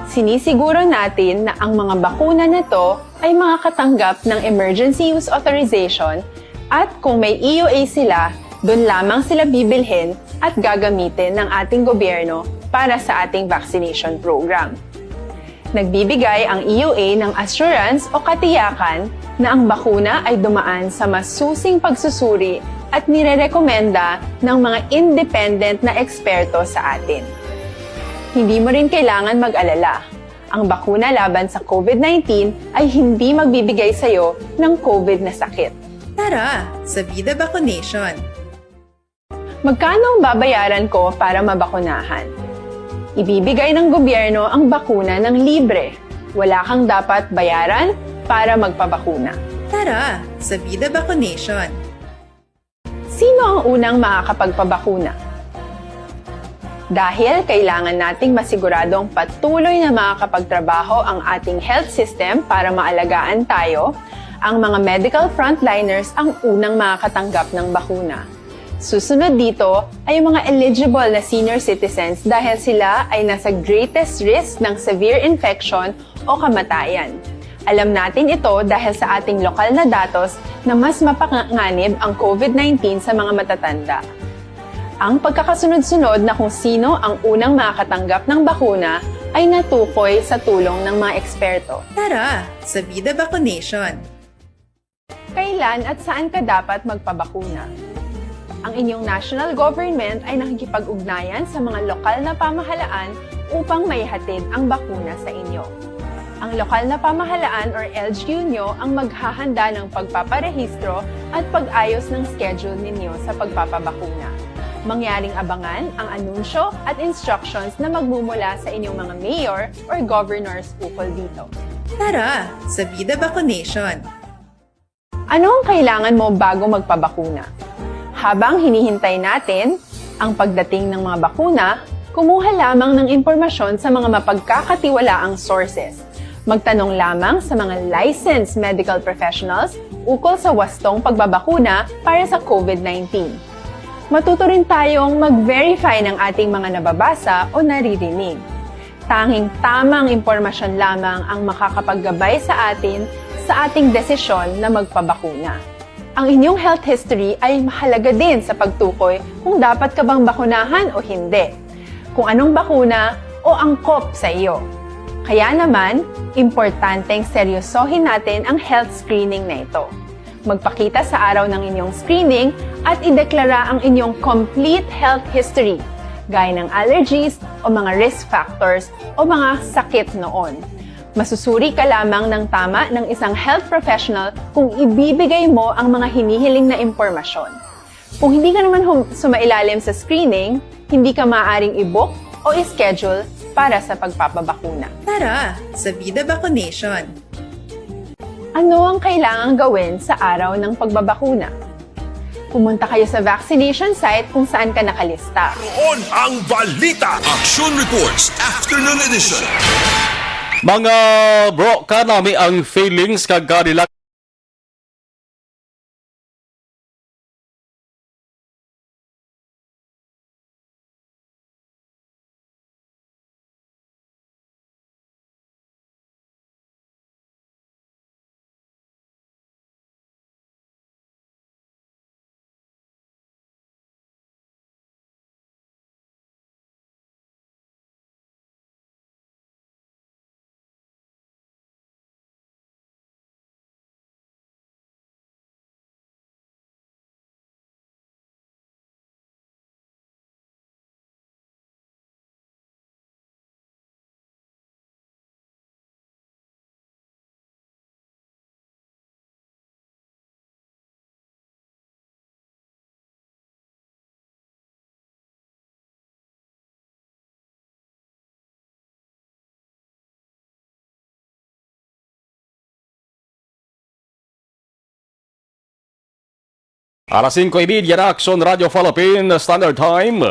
Sinisiguro natin na ang mga bakuna na to ay makakatanggap ng Emergency Use Authorization at kung may EUA sila, doon lamang sila bibilhin at gagamitin ng ating gobyerno para sa ating vaccination program. Nagbibigay ang EUA ng assurance o katiyakan na ang bakuna ay dumaan sa masusing pagsusuri at nirerekomenda ng mga independent na eksperto sa atin. Hindi mo rin kailangan mag-alala. Ang bakuna laban sa COVID-19 ay hindi magbibigay sa iyo ng COVID na sakit.
Tara, sa Vida Vaccination!
Magkano ang babayaran ko para mabakunahan? Ibibigay ng gobyerno ang bakuna ng libre. Wala kang dapat bayaran para magpabakuna.
Tara, sa Vida Vaccination!
Sino ang unang makakapagpabakuna? Dahil kailangan nating masiguradong patuloy na makakapagtrabaho ang ating health system para maalagaan tayo, ang mga medical frontliners ang unang makakatanggap ng bakuna. Susunod dito ay yung mga eligible na senior citizens dahil sila ay nasa greatest risk ng severe infection o kamatayan. Alam natin ito dahil sa ating lokal na datos na mas mapanganib ang COVID-19 sa mga matatanda. Ang pagkakasunod-sunod na kung sino ang unang makakatanggap ng bakuna ay natukoy sa tulong ng mga eksperto.
Tara, sa Vida Vaccination!
Kailan at saan ka dapat magpabakuna? Ang inyong national government ay nakikipag-ugnayan sa mga lokal na pamahalaan upang maihatid ang bakuna sa inyo. Ang lokal na pamahalaan or LGU nyo ang maghahanda ng pagpaparehistro at pag-ayos ng schedule ninyo sa pagpapabakuna. Mangyaring abangan ang anunsyo at instructions na magmumula sa inyong mga mayor or governors ukol dito.
Tara, sa Vida Vaccination!
Ano ang kailangan mo bago magpabakuna? Habang hinihintay natin ang pagdating ng mga bakuna, kumuha lamang ng impormasyon sa mga mapagkakatiwalaang sources. Magtanong lamang sa mga licensed medical professionals ukol sa wastong pagbabakuna para sa COVID-19. Matuto rin tayong mag-verify ng ating mga nababasa o naririnig. Tanging tamang impormasyon lamang ang makakapaggabay sa atin sa ating desisyon na magpabakuna. Ang inyong health history ay mahalaga din sa pagtukoy kung dapat ka bang bakunahan o hindi, kung anong bakuna o angkop sa iyo. Kaya naman, importanteng seryosohin natin ang health screening na ito. Magpakita sa araw ng inyong screening at ideklara ang inyong complete health history, gaya ng allergies o mga risk factors o mga sakit noon. Masusuri ka lamang ng tama ng isang health professional kung ibibigay mo ang mga hinihiling na impormasyon. Kung hindi ka naman sumailalim sa screening, hindi ka maaaring i-book o i-schedule para sa pagpapabakuna.
Tara sa Vida Vaccination.
Ano ang kailangang gawin sa araw ng pagbabakuna? Pumunta kayo sa vaccination site kung saan ka nakalista.
Naroon ang balita. Aksyon Reports Afternoon Edition.
Mga bro, kanami ang feelings kag kanila alas 5:30 na Aksyon Radio Philippines Standard Time.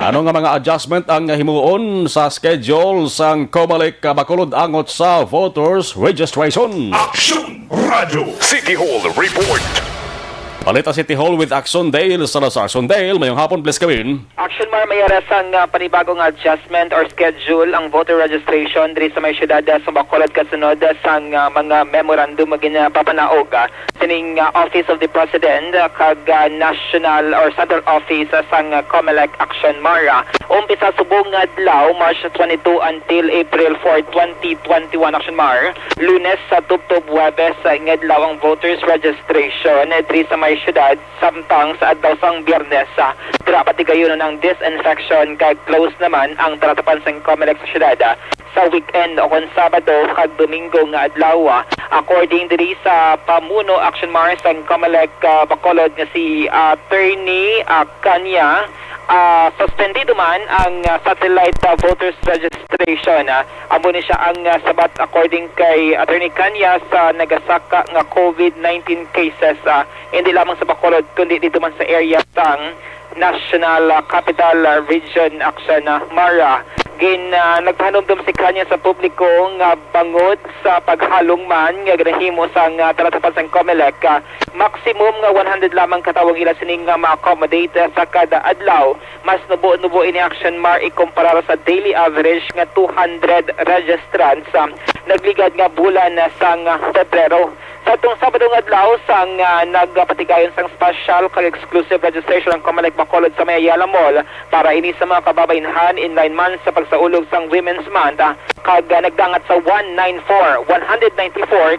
Ano nga mga adjustment ang himuon sa schedule sang Comelec Bacolod angot sa voters registration?
Aksyon Radio City Hall Report.
Balita City Hall with Aksyon Dale Salazar. Dale, mayong hapon, please kawin.
Action Mar, may arasang panibagong adjustment or schedule ang voter registration diri sa may syudad sa Bacolod kasunod sang mga memorandum ginapapanaog sining Office of the President kag National or Central Office sang Comelec Action Mar. Umpisa subong adlaw March 22 until April 4, 2021 Action Mar. Lunes sa tubtob Huwebes ngadlaw ang voters registration diri sa may syudad samtang sa adlaw sang Biyernes dapat igayon ng disinfection kag close naman ang taratapan sa Comelec sa syudad sa weekend o kon Sabado kag Domingo nga adlaw. According diri sa pamuno Action Mar sa Comelec Bacolod nga si Attorney Kanya, suspendido man ang satellite voters registration. Amo ni siya ang sabat according kay Attorney Kanya sa nagasaka nga COVID-19 cases hindi lamang sa Bacolod kundi dito man sa area sang National Capital Region Action Mara. Nagpahanumdum si Kanya sa publiko nga bangod sa paghalong man nga ginahimo sang taratapan sang Comelec. Maximum nga 100 lamang katawang ila sining ma-accommodate sa kada adlaw. Mas nubo-nubo ini Action Mar ikumpara sa daily average nga 200 registrants nagligad nga bulan sang Pebrero. Sa itong Sabado nga adlaw sang nagpatigayon sang special kag exclusive registration ang Comelec Bacolod sa may Ayala Mall para ini sa mga kababayenhan in line man sa pagsaulog sang Women's Month kag nagdangat sa 194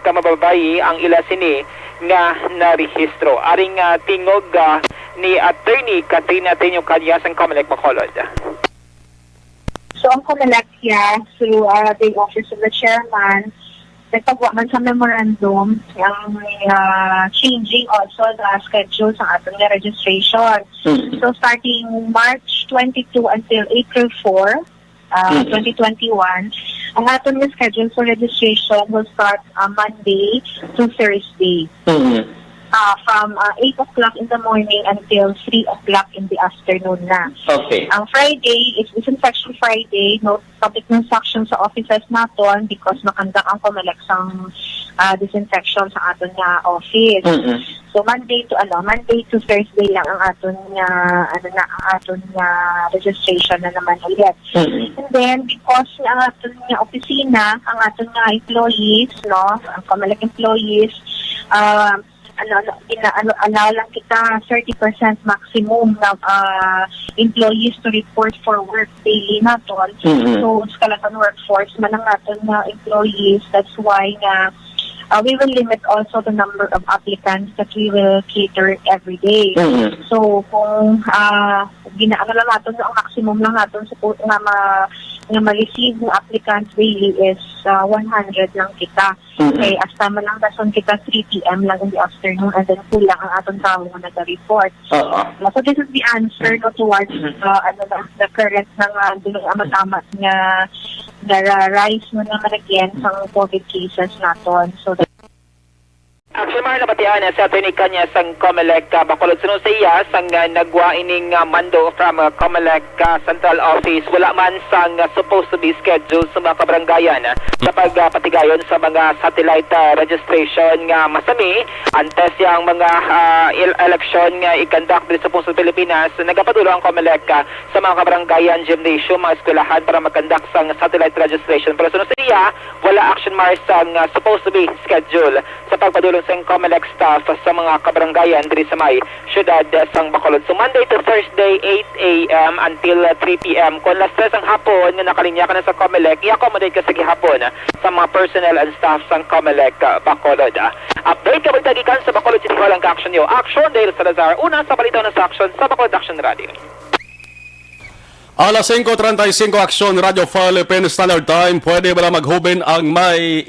ka mababayi ang ila sini nga narehistro. Aring tingog ni Attorney Katrina Tenyo Kanya sang Comelec Bacolod.
So ang Comelec through the office of the chairman, nagpagawa man sa memorandum ang changing also the schedule sa ating registration. So starting March 22 until April 4, 2021, Ang aton nga schedule for registration will start Monday to Thursday. From 8 o'clock in the morning until 3 o'clock in the afternoon na.
Okay.
Ang Friday is Disinfection Friday. No public transaction sa offices naton because makandak ang COMELEC sang disinfection sa aton nga office. So Monday to Thursday lang ang aton nga registration na naman ulit. And then because ang aton nga opisina, ang aton nga employees, no, ang COMELEC employees, allow lang kita 30% maximum na employees to report for work daily naton. So skeleton workforce man ang aton nga employees. That's why we will limit also the number of applicants that we will cater every day. So kung ginaano lang natin ang maximum lang natin sa nga ma-receive ng applicants daily is 100 lang kita. Okay, hasta man lang dason kita 3 p.m. lang in the afternoon and then kulang ang atong tao nga nag-report. So this is the answer towards the current ng amat-amat nga rise mo naman again sa COVID cases naton. So
Aksyon, Marlon, napatian sa attorney kanya sang COMELEC Bacolod. Sunod sa iya, sang nagwa ining mando from COMELEC Central Office, wala man sang supposed to be scheduled sa mga kabarangayan sa pagpatigayon sa mga satellite registration nga masami antes yang mga election nga i-conduct din sa Puso Pilipinas. Nagapadulo ang COMELEC sa mga kabarangayan, gymnasium, mga eskwelahan para mag-conduct sang satellite registration. Pero sunod sa iya, wala action mars sang supposed to be scheduled sa pagpadulong sa COMELEC staff sa mga kabarangayan diri sa may syudad sang Bacolod. So Monday to Thursday 8 a.m. until 3 p.m. Kung last stress ang hapon nga nakalinya ka na sa COMELEC, i-accommodate ka sa gihapon sa mga personnel and staff sang COMELEC Bacolod. Update ka magtagikan sa Bacolod City Hall ang Aksyon nyo. Aksyon Dale Salazar, una sa balita na sa Aksyon sa Bacolod Action Radio.
Alas 5:35 Aksyon Radio Philippine Standard Time. Pwede ba lang maghubin ang may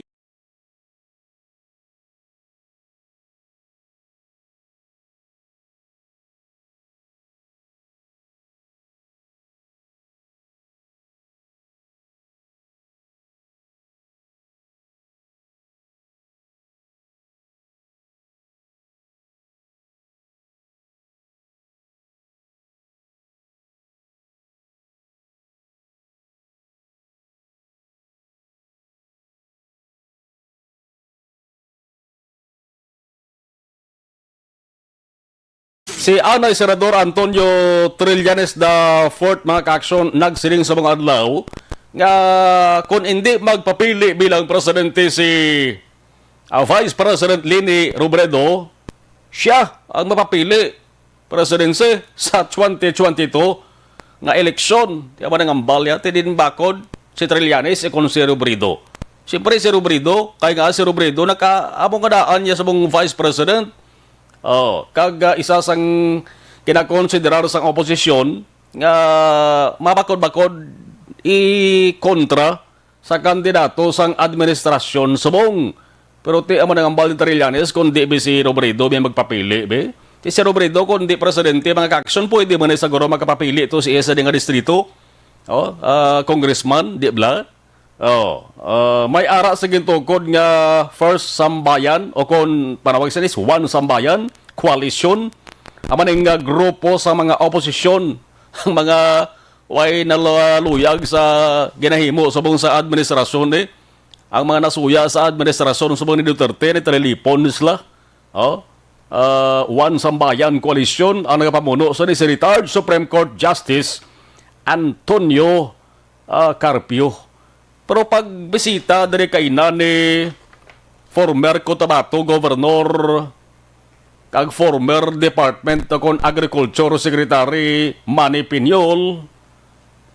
si Anay Senador Antonio Trillanes da Fort mga kaaksyon nagsiling sa mga adlaw nga kung hindi magpapili bilang presidente si Vice President Lini Robredo, siya ang mapapili presidency sa 2022 nga eleksyon. Kaya ba nang ambalya, tidin bakod si Trillanes kung si Robredo. Siyempre si Robredo, kaya nga si Robredo nakaamong kadaan niya sa mong Vice President. Isa sang kinakonsiderar sang oposisyon nga mabakod-bakod i-kontra sa kandidato sang administrasyon subong. Pero ti amo nang ambal ni Trillanes kung di si Robredo may magpapili be. Ti si Robredo kung di presidente mga kaaksyon pwede man siguro magkapapili to si isa nga distrito. Congressman, di bla? May ara sa gintukod nga first sambayan o kung panawag sa is one sambayan, coalition, amaning nga grupo sa mga oposisyon, ang mga way naluyag sa ginahimo subong sa administrasyon ang mga nasuya sa administrasyon subong ni Duterte ni Talilipon sila. One sambayan coalition ang nagapamuno sa ni retired Supreme Court Justice Antonio Carpio. Pero pag bisita dari kainan ni former Cotabato Governor kag former Department of Agriculture Secretary Manny Piñol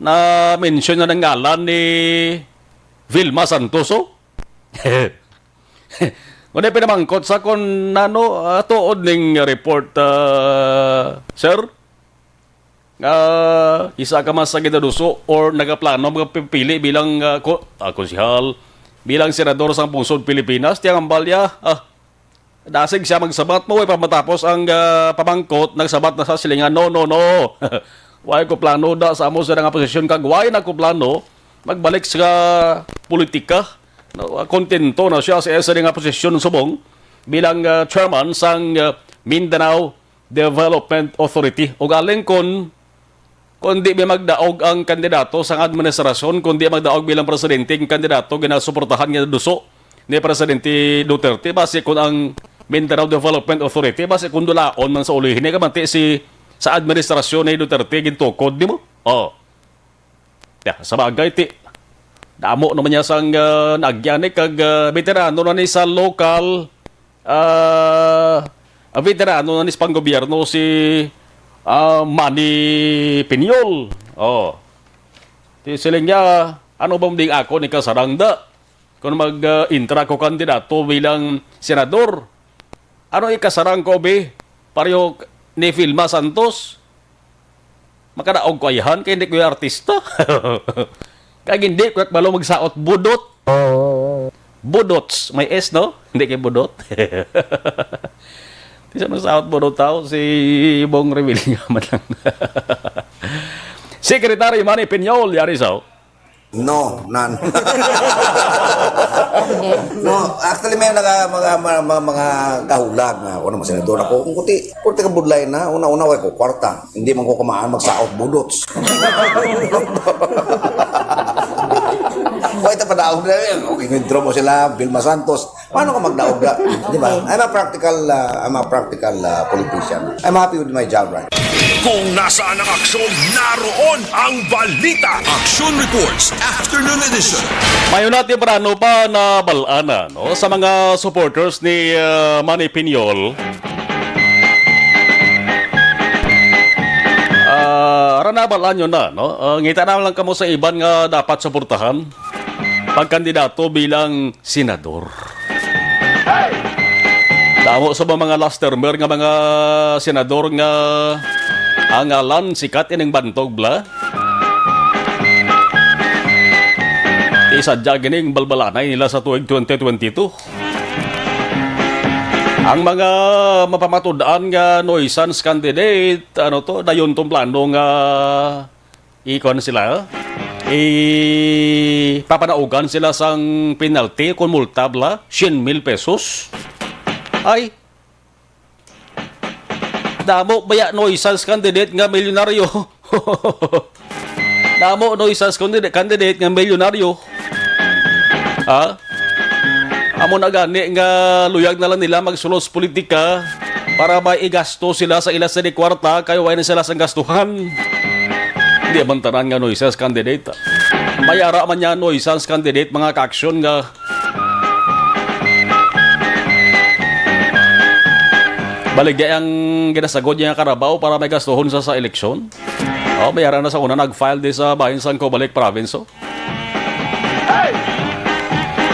na mention na ng ngalan ni Vilma Santoso. Kung na pinamangkot sa kung tuod ning report, sir, isa ka mas sa gidaduso or nagaplano magpipili bilang konsihal, bilang senador sa Pungsod Pilipinas, tiyang ambalya, dasig siya magsabat mo, pa matapos ang pamangkot, nagsabat na sa silingan, no. Why ko plano da sa amo sa nga posisyon kag why na ko plano magbalik sa politika. No, kontento na siya sa isa nga posisyon subong bilang chairman sang Mindanao Development Authority. O galing kung di may magdaog ang kandidato sa administrasyon, kung di magdaog bilang presidente ang kandidato, ginasuportahan nga duso ni Presidente Duterte, base kung ang Mindanao Development Authority, base kung dulaon man sa ulihin, kamanti sa administrasyon ni Duterte, gintukod di mo? Sa bagay, damo naman niya sang nagyanik kag veterano na ni sa local veterano na ni sa panggobyerno si Manny Pinyol. Siling niya, ano bang ding ako ni kasarangda kung mag-intra ko kandidato bilang senador? Ano ikasarang ko be? Pareho ni Filma Santos? Makadaog ko ayahan kaya hindi ko yung artista. Kaya hindi ko malo magsaot budot. Budots. May S, no? Hindi kayo budot. Di siya magsaot budot tao. Si Bong Revilla nga man lang. Secretary Manny Pinyol, Yarisaw.
No, none. No, actually may mga kahulag na ano masenador ako. Kung kuti ka budlay na, una-una way ko kwarta. Hindi man ko kumaan magsaot budots. Wait, padaog na yun. Okay, withdraw mo sila, Vilma Santos. Paano ka magdaog na? Di ba? I'm a practical politician. I'm happy with my job, right?
Kung nasaan ang aksyon, naroon ang balita. Aksyon Reports Afternoon Edition.
Mayon natin parano pa na balana no? Sa mga supporters ni Manny Pinyol. Ranabalaan nyo na. No? Ngita na lang kamo sa iban nga dapat suportahan pagkandidato bilang senador. Damo sa mga last termer nga mga senador nga ang alan sikat ining bantog bla. Isadya gining balbalanay nila sa tuig 2022. Ang mga mapamatudaan nga nuisance candidate, dayon tong plano nga ikon sila, papanaugan sila sang penalty kung multa bla, 100,000 pesos. Ay, damo baya nuisance candidate nga milyonaryo. Damo nuisance candidate nga milyonaryo. Amo na gani nga luyag na lang nila magsulos politika para may igasto sila sa ilas sa kwarta kayo ay na sila sa gastuhan. Hindi man tanan nga nuisance candidate. Mayara man niya nuisance candidate mga ka-aksyon nga baligya ang ginasagod niya Carabao para may gastuhon sa eleksyon. Mayara na sa una nag-file din sa bahin sa Cobalik Province.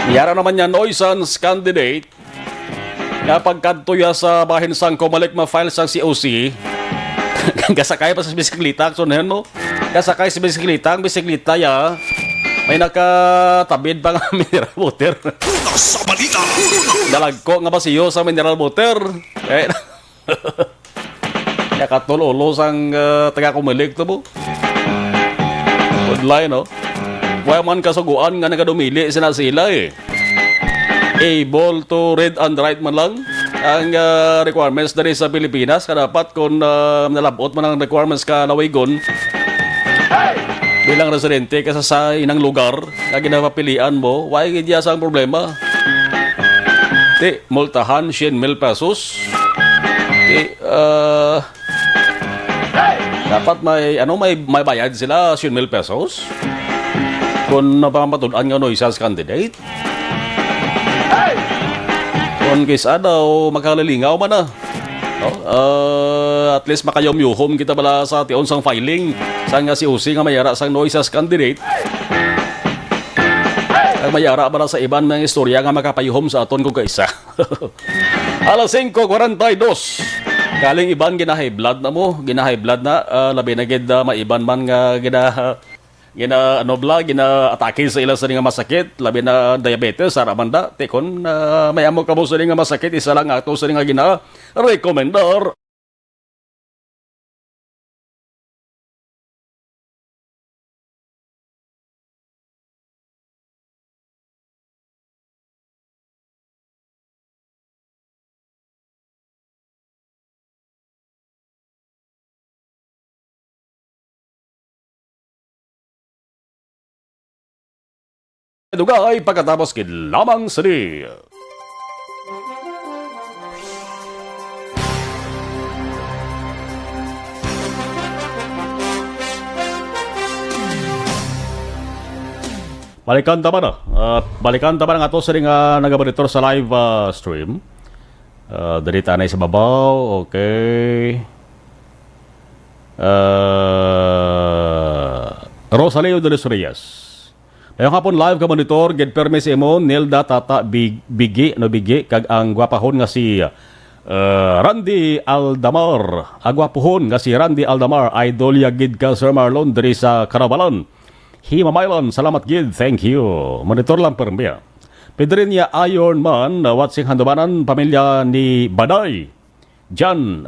Mayara naman niya nuisance candidate nga pagkantuya sa bahin sa Cobalik ma-file sa COC. Kasakay pa sa bisikleta. So, no? Kasakay sa bisikleta. Ang bisikleta ya may nakatabid pa nga mineral water.
Sa balita.
Dalagko nga basiyo sa mineral water. Nakatulolo sang taga-kumilig to mo. Good line, no? Wala man kasuguan nga nagadumili sila able to read and write man lang ang requirements dari sa Pilipinas. Kadapat kung nalabot man ang requirements ka lawigon bilang residente kasi sa inang lugar na ginapapilian mo, why gidya sa problema? Multahan 100,000 pesos. Dapat may bayad sila 100,000 pesos kung napamatudan nga nuisance candidate. Kung kisa daw makalilingaw man na. At least makayom-yuhom kita bala sa tion sang filing sang nga si Usi nga mayara sang nuisance candidate. Ang mayara bala sa iban mga istorya nga makapayuhom sa aton kung kaisa. Alas 5:42. Galing iban gina-high blood na mo, gina-high blood na labi na gid maiban man nga gina-atake sa ilang sa nga masakit, labi na diabetes sa ramanda. Tekon may amo kamo sa nga masakit, isa lang ato sa nga gina-recommendar. Dugay pagkatapos kid lamang sini. Balikan tama na. Balikan tama na nga to sa nagabaritor sa live stream. Dari tanay sa babaw. Okay. Rosaleo de los Reyes. Ngayong hapon live ka monitor. Get permis mo. Nilda Tata Bigi. No Bigi. Kag ang gwapahon nga si Randy Aldamar. Ang gwapahon nga si Randy Aldamar. Idol yagid ka Sir Marlon. Dari sa Karabalan. Himamaylan, salamat gid, thank you. Monitor lang permia. Pedrin niya Iron Man, watsing handumanan, pamilya ni Baday. Jan,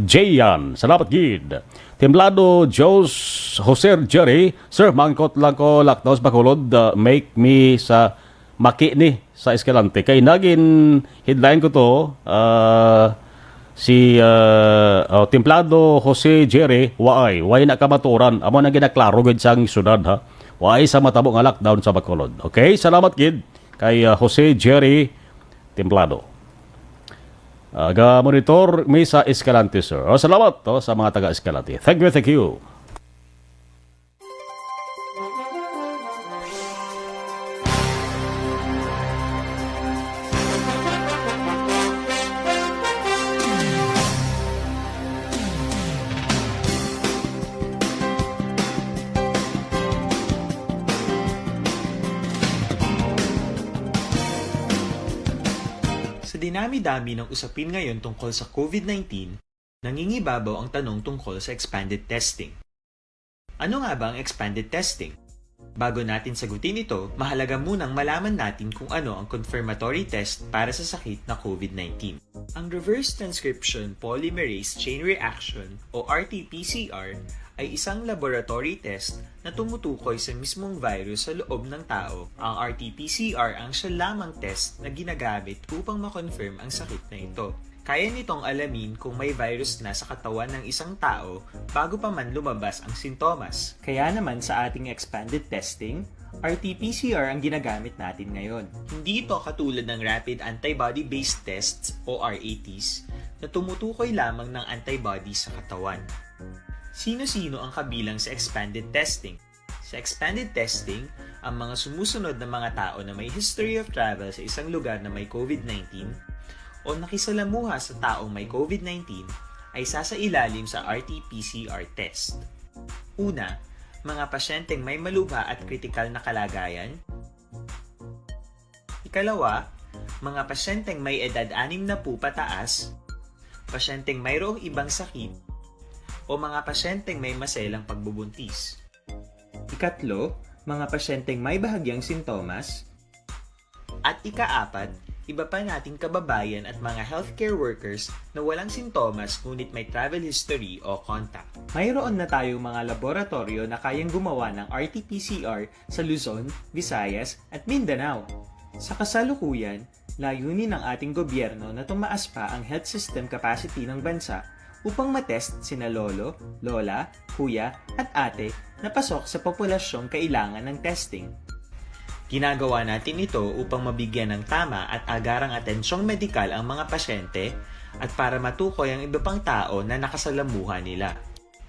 Jayan, salamat gid. Templado, Jose Jerry, Sir, mangkot lang ko, laktaos bakulod, make me sa maki ni sa Escalante. Kay nagin headline ko to, si Templado Jose Jerry waay na kamaturan amo na ginaklaro gid sang syudad ha waay sa matabo nga lockdown sa Bacolod. Okay, salamat gid kay Jose Jerry Templado. Aga monitor may sa Escalante sir. Salamat sa mga taga Escalante. Thank you.
Dinami-dami ng usapin ngayon tungkol sa COVID-19, nangingibabaw ang tanong tungkol sa expanded testing. Ano nga ba ang expanded testing? Bago natin sagutin ito, mahalaga munang malaman natin kung ano ang confirmatory test para sa sakit na COVID-19. Ang reverse transcription polymerase chain reaction o RT-PCR ay isang laboratory test na tumutukoy sa mismong virus sa loob ng tao. Ang RT-PCR ang siya lamang test na ginagamit upang makonfirm ang sakit na ito. Kaya nitong alamin kung may virus na sa katawan ng isang tao bago pa man lumabas ang sintomas. Kaya naman sa ating expanded testing, RT-PCR ang ginagamit natin ngayon. Hindi ito katulad ng rapid antibody-based tests o RATs na tumutukoy lamang ng antibodies sa katawan. Sino-sino ang kabilang sa expanded testing? Sa expanded testing, ang mga sumusunod na mga tao na may history of travel sa isang lugar na may COVID-19 o nakisalamuha sa taong may COVID-19 ay sasailalim sa RT-PCR test. Una, mga pasyenteng may malubha at kritikal na kalagayan. Ikalawa, mga pasyenteng may edad 60 pataas, pasyenteng mayroong ibang sakit, o mga pasyenteng may maselang pagbubuntis. Ikatlo, mga pasyenteng may bahagyang sintomas. At ikaapat, iba pa nating kababayan at mga healthcare workers na walang sintomas ngunit may travel history o contact. Mayroon na tayong mga laboratorio na kayang gumawa ng RT-PCR sa Luzon, Visayas at Mindanao. Sa kasalukuyan, layunin ng ating gobyerno na tumaas pa ang health system capacity ng bansa upang matest sina lolo, lola, kuya at ate na pasok sa populasyong kailangan ng testing. Ginagawa natin ito upang mabigyan ng tama at agarang atensyong medikal ang mga pasyente at para matukoy ang iba pang tao na nakasalamuha nila.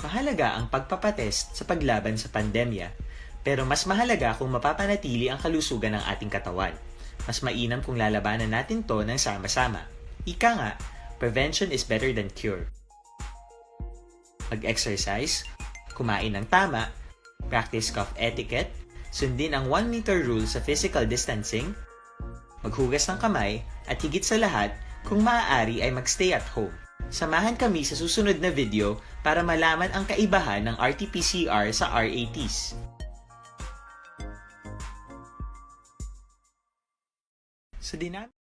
Mahalaga ang pagpapatest sa paglaban sa pandemya, pero mas mahalaga kung mapapanatili ang kalusugan ng ating katawan. Mas mainam kung lalabanan natin to ng sama-sama. Ika nga, prevention is better than cure. Mag-exercise, kumain ng tama, practice cough etiquette, sundin ang 1 meter rule sa physical distancing, maghugas ng kamay, at higit sa lahat, kung maaari ay magstay at home. Samahan kami sa susunod na video para malaman ang kaibahan ng RT-PCR sa RATs. Sa dinamik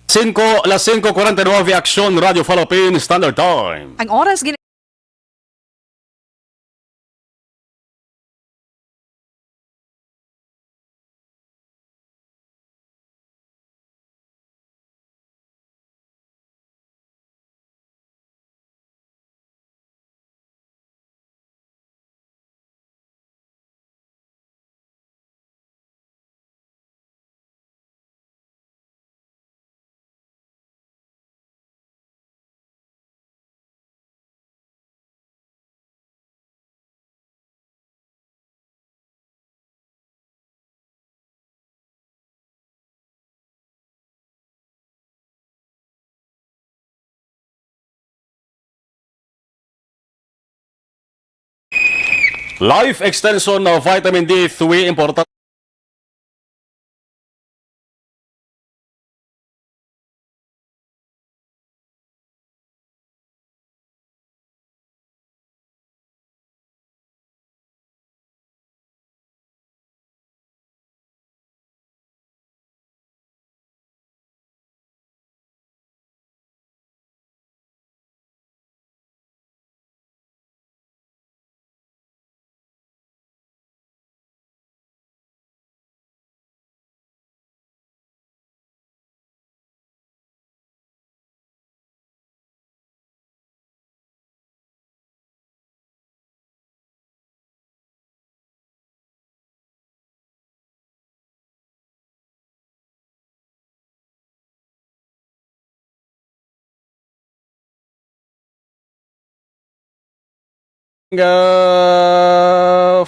Las 5:49 Aksyon Radio Philippines Standard Time.
Ang oras
Life extension ng vitamin D3 important.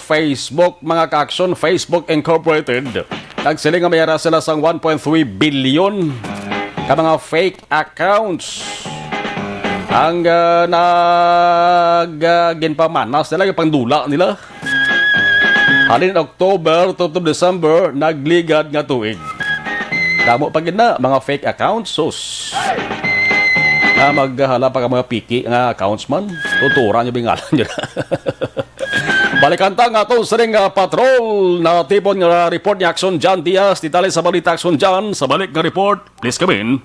Facebook, mga ka-aksyon, Facebook Incorporated, nagsiling nga mayara sila sang 1.3 billion ka mga fake accounts ang ginpamanas nila, yung pangdula nila. Halin October to December, nagligad nga tuig. Damo pa gid na mga fake accounts, sus. Maghala pa ka mga piki nga accounts man. Tuturan niyo bingalan niyo. Balikan ta nga to sa ring patrol na tipon nga report ni Aksyon Jan Diaz. Detalye sa balita Aksyon Jan. Sa balik nga report, please come in.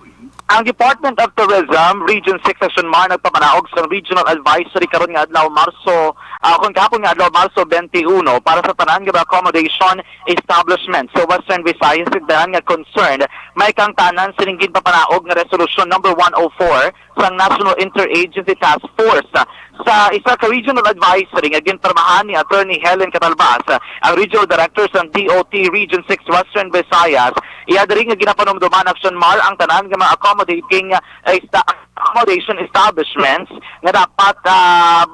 Ang Department of Tourism, Region 6 Aksyon Mar, nagpapanaog sa Regional Advisory karon nga adlaw Marso, kung kahapon nga adlaw Marso 21, para sa tanan nga accommodation establishment sa Western Visayas, dahan nga concerned, may kang tanan sininggin papanaog nga Resolution number 104 sa National Interagency Task Force. Sa isa ka Regional Advisory nga ginpermahan ni Attorney Helen Catalbas, ang Regional Director sa DOT Region 6 Western Visayas, iyadiri nga ginapanumduman Aksyon Mar ang tanan nga mga accommodation establishments nga dapat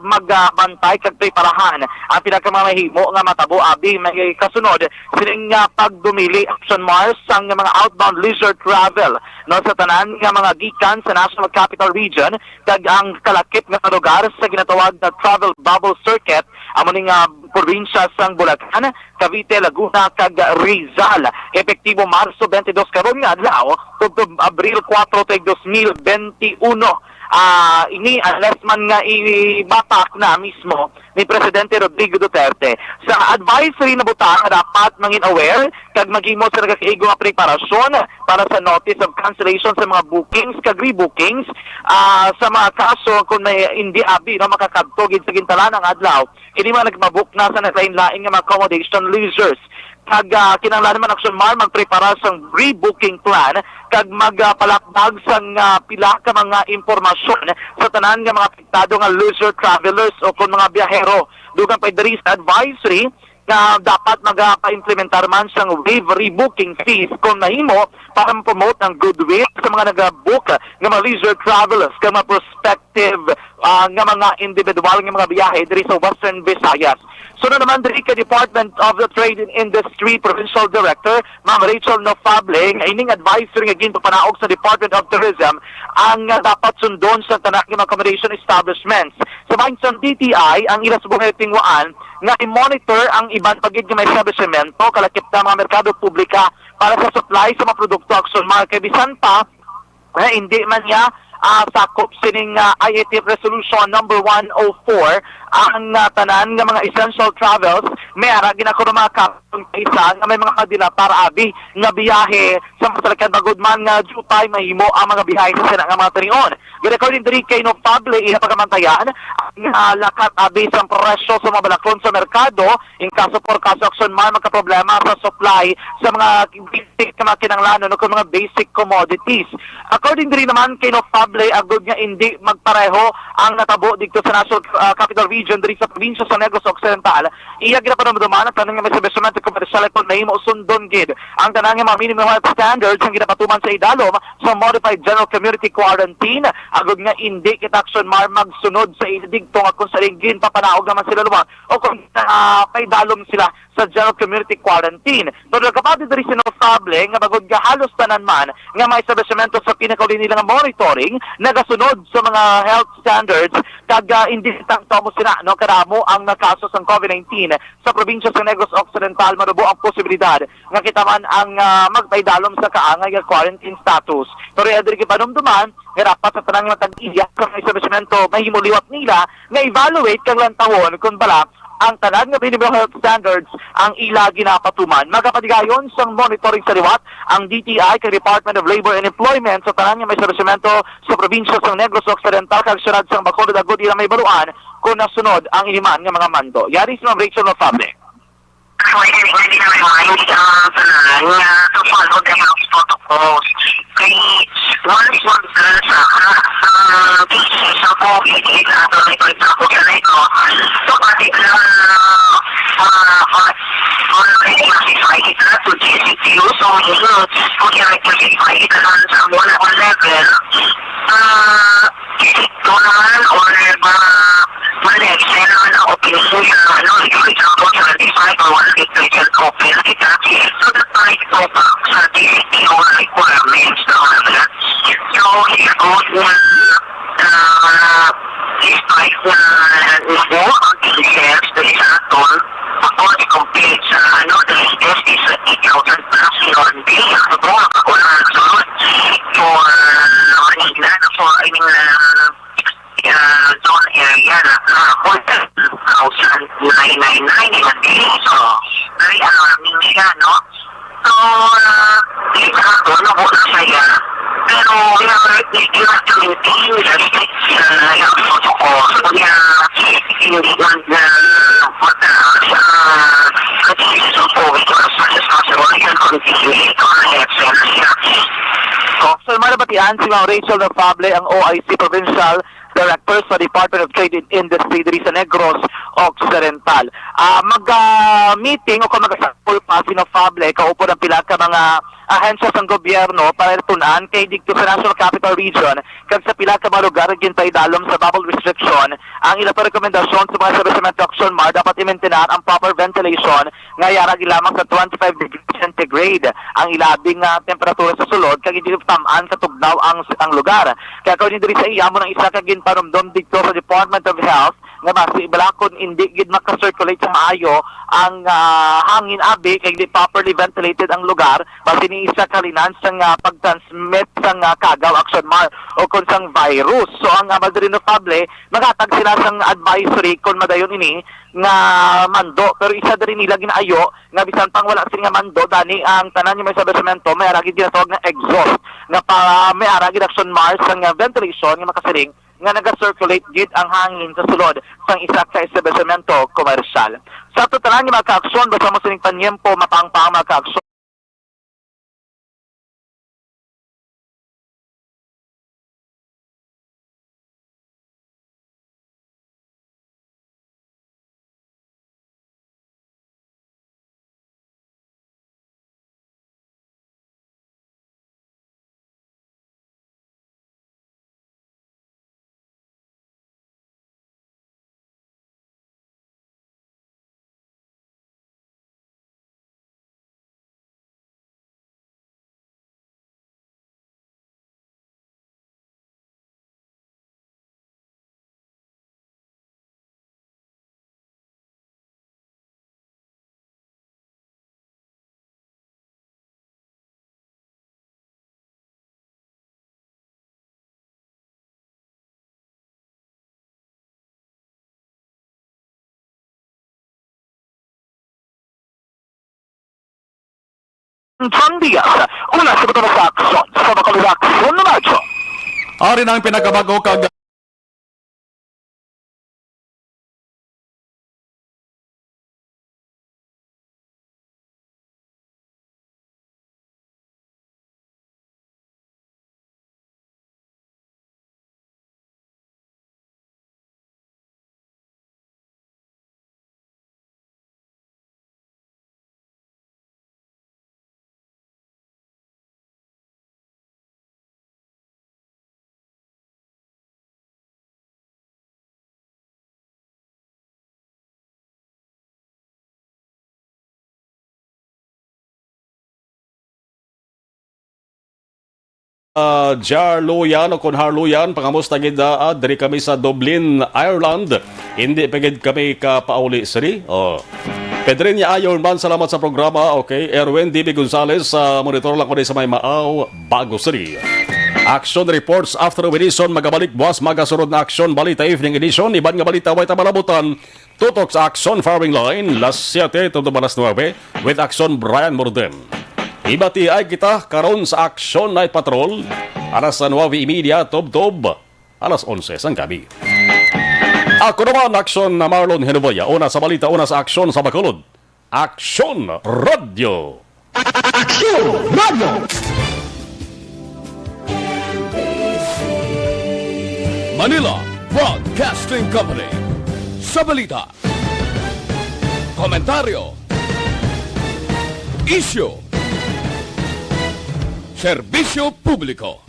magbantay kag preparahan ang pinakamahimo nga matabo abi may kasunod sining pagdumili Aksyon Mar sang mga outbound leisure travel no sa tanan nga mga gikan sa National Capital Region kag ang kalakip nga lugar sa ginatawag na travel bubble circuit amo ning probinsya sang Bulacan, Cavite, Laguna kag Rizal. Epektibo Marso 22 karon nga adlaw tubtob Abril 4 tag 2021. Ini unless man nga ibatak na mismo ni Presidente Rodrigo Duterte sa advisory na butang dapat mangin aware kag maghimo sa nagakaigong nga preparasyon para sa notice of cancellation sa mga bookings kag rebookings sa mga kaso kung may hindi abi no makakadto gid sa gintalan ang adlaw ini man nagmabook na sa lain-lain nga mga accommodation leisures kag kinahanglan man Aksyon Mar magprepara sang rebooking plan kag magpalakdag sang pila ka mga impormasyon sa tanan nga mga apektado nga leisure travelers o kung mga biyahero dugang pa diri sa advisory na dapat magpa-implementar man sang waive rebooking fees kung nahimo para ma-promote ang goodwill sa mga nag-book nga mga leisure travelers kag mga prospective nga mga individual nga mga biyahe diri sa Western Visayas. So naman diri ka Department of the Trade and Industry Provincial Director Ma'am Rachel Nofable nga ining advisory nga ginpapanaog sa Department of Tourism ang dapat sundon sa tanan nga accommodation establishments. Sa sa DTI ang ila subong tingwaan nga i-monitor ang iban pagid nga may establishmento kalakip ta mga merkado publika para sa supply sa mga produkto Aksyon Mar kay bisan pa hindi man niya sakop sining IATF Resolution number 104 ang tanan nga mga essential travels may ara ginako mga kapong isa nga may mga kadila para abi nga biyahe sa masalakan bagod man nga jutay mahimo ang mga biyahe sa nga mga tanion. According to kay no Pable iya pagamantayan ang lakat abi sa presyo sa mga balakon sa merkado in kaso por kaso aksyon man magka-problema sa supply sa mga basic na kinanglanon o mga basic commodities. According to naman kay no Pable agud nga hindi magpareho ang natabo dito sa National Capital Region diri sa probinsya sa Negros Occidental. Iya ginapanamdaman ang tanong nga may establishment komersyal kung mahimo sundon gid ang tanang nga mga minimum health standards ang ginapatuman sa idalom sa modified general community quarantine agud nga hindi kita aksyon mar magsunod sa idigto nga kung sa ringin papanaog naman sila luwa o kung paidalom sila sa general community quarantine. Pero kapatid diri sinofable nga bagod nga halos tanan man nga may establishment sa pinakauli nila nga monitoring nagasunod sa mga health standards kag hindi tamo sila no karamo ang nakaso sa COVID-19 sa probinsya sa Negros Occidental marubo ang posibilidad nga kita man ang magpaidalom sa kaangay nga quarantine status. Pero adri gipanumduman nga dapat sa tanang matag-iya sa establishmento mahimuliwat nila nga evaluate kag lantawon kung bala ang tanan nga minimum health standards ang ila ginapatuman. Magapadigayon sang monitoring sa liwat ang DTI kay Department of Labor and Employment sa tanan nga may establishmento sa probinsya sa Negros Occidental kag syudad sang Bacolod agud ila may baruan kung nasunod ang iniman nga mga mando. Yari si Ma'am Rachel Nofable.
Hindi namin maayos ang tanan nga to follow the health protocols. Kay once sa cases sa COVID, na ito may pagkako sa ito, so pati na classify ito na to GCQ, so kung i-classify ito na sa 1 level, ito naman or ma-extend naman ang opinion sa for example, 75 or 100% open kita. So that tayo ito pa sa GCQ requirements na wala. So, i-code na despite na nubo ang cases na isa aton ako i-complete sa the latest is 8,000 plus yun. Di, ako ako na sunod for Manila for, zone area na 1,999 so very alarming siya, no? So, isa ako, nubo na siya pero we have to maintain the strict health protocol. So, hindi man na sa cases of COVID or as much as possible, we can continue ito ang health siya.
So, malabatian si Ma'am Rachel Nofable, ang OIC Provincial Director sa Department of Trade and Industry diri sa Negros Occidental. Mag-meeting o kung mag-sample pa si Nofable, kaupo ng pila ka mga ahensya sa gobyerno para tunan kay dito sa National Capital Region kag sa pila ka mga lugar gintay dalom sa bubble restriction ang ila pa rekomendasyon sa mga establishment action mar dapat i-maintain ang proper ventilation nga yara gilamang sa 25 degrees centigrade ang ilabing temperatura sa sulod kag hindi tamaan sa tugnaw ang lugar. Kaya according diri sa iya mo ng isa ka ginpanumdom dito sa Department of Health nga basi balakon hindi gid maka-circulate sa maayo ang hangin abi kay di properly ventilated ang lugar basi ni isa kalinan sang pag-transmit sang kagaw action mar o kung sang virus. So ang Madrinofable magatag sila sang advisory kung madayon ini nga mando pero isa diri nila ginaayo nga bisan pang wala sila nga mando dani ang tanan yung may establishmento may aragi ginatawag na exhaust nga para may aragi action mar sang ventilation nga makasiring nga naga-circulate gid ang hangin sa sulod sang isa ka establishmento komersyal. Sa totalan nga mga ka-aksyon, basta mo sining panyempo mapangpang mga ka-aksyon John Diaz, una sa bato sa Aksyon, sa Bacolod Aksyon Radio.
Ari na ang pinakabago kag Jarloyan o kon Harloyan, pangamusta gid diri kami sa Dublin, Ireland. Hindi pagid kami kapauli siri. Pedrinya Iron Man, salamat sa programa. Okay, Erwin DB Gonzales, monitor lang ko sa may Maaw, Bago City. Action reports after Edison, magabalik buwas, magasunod na Action Balita Evening Edition. Iban nga balita, way tamalabutan. Tutok sa Action Farming Line, las 7 to alas 9, with Action Brian Morden. Ibati ay kita karon sa Action Night Patrol, alas 9:30, tob-tob, alas 11 sang gabi. Ako naman, Aksyon na Marlon Genovea, una sa balita, una sa Aksyon sa Bacolod. Aksyon Radio!
Aksyon Radio! Manila Broadcasting Company. Sa balita, komentaryo, issue, serbisyo publiko.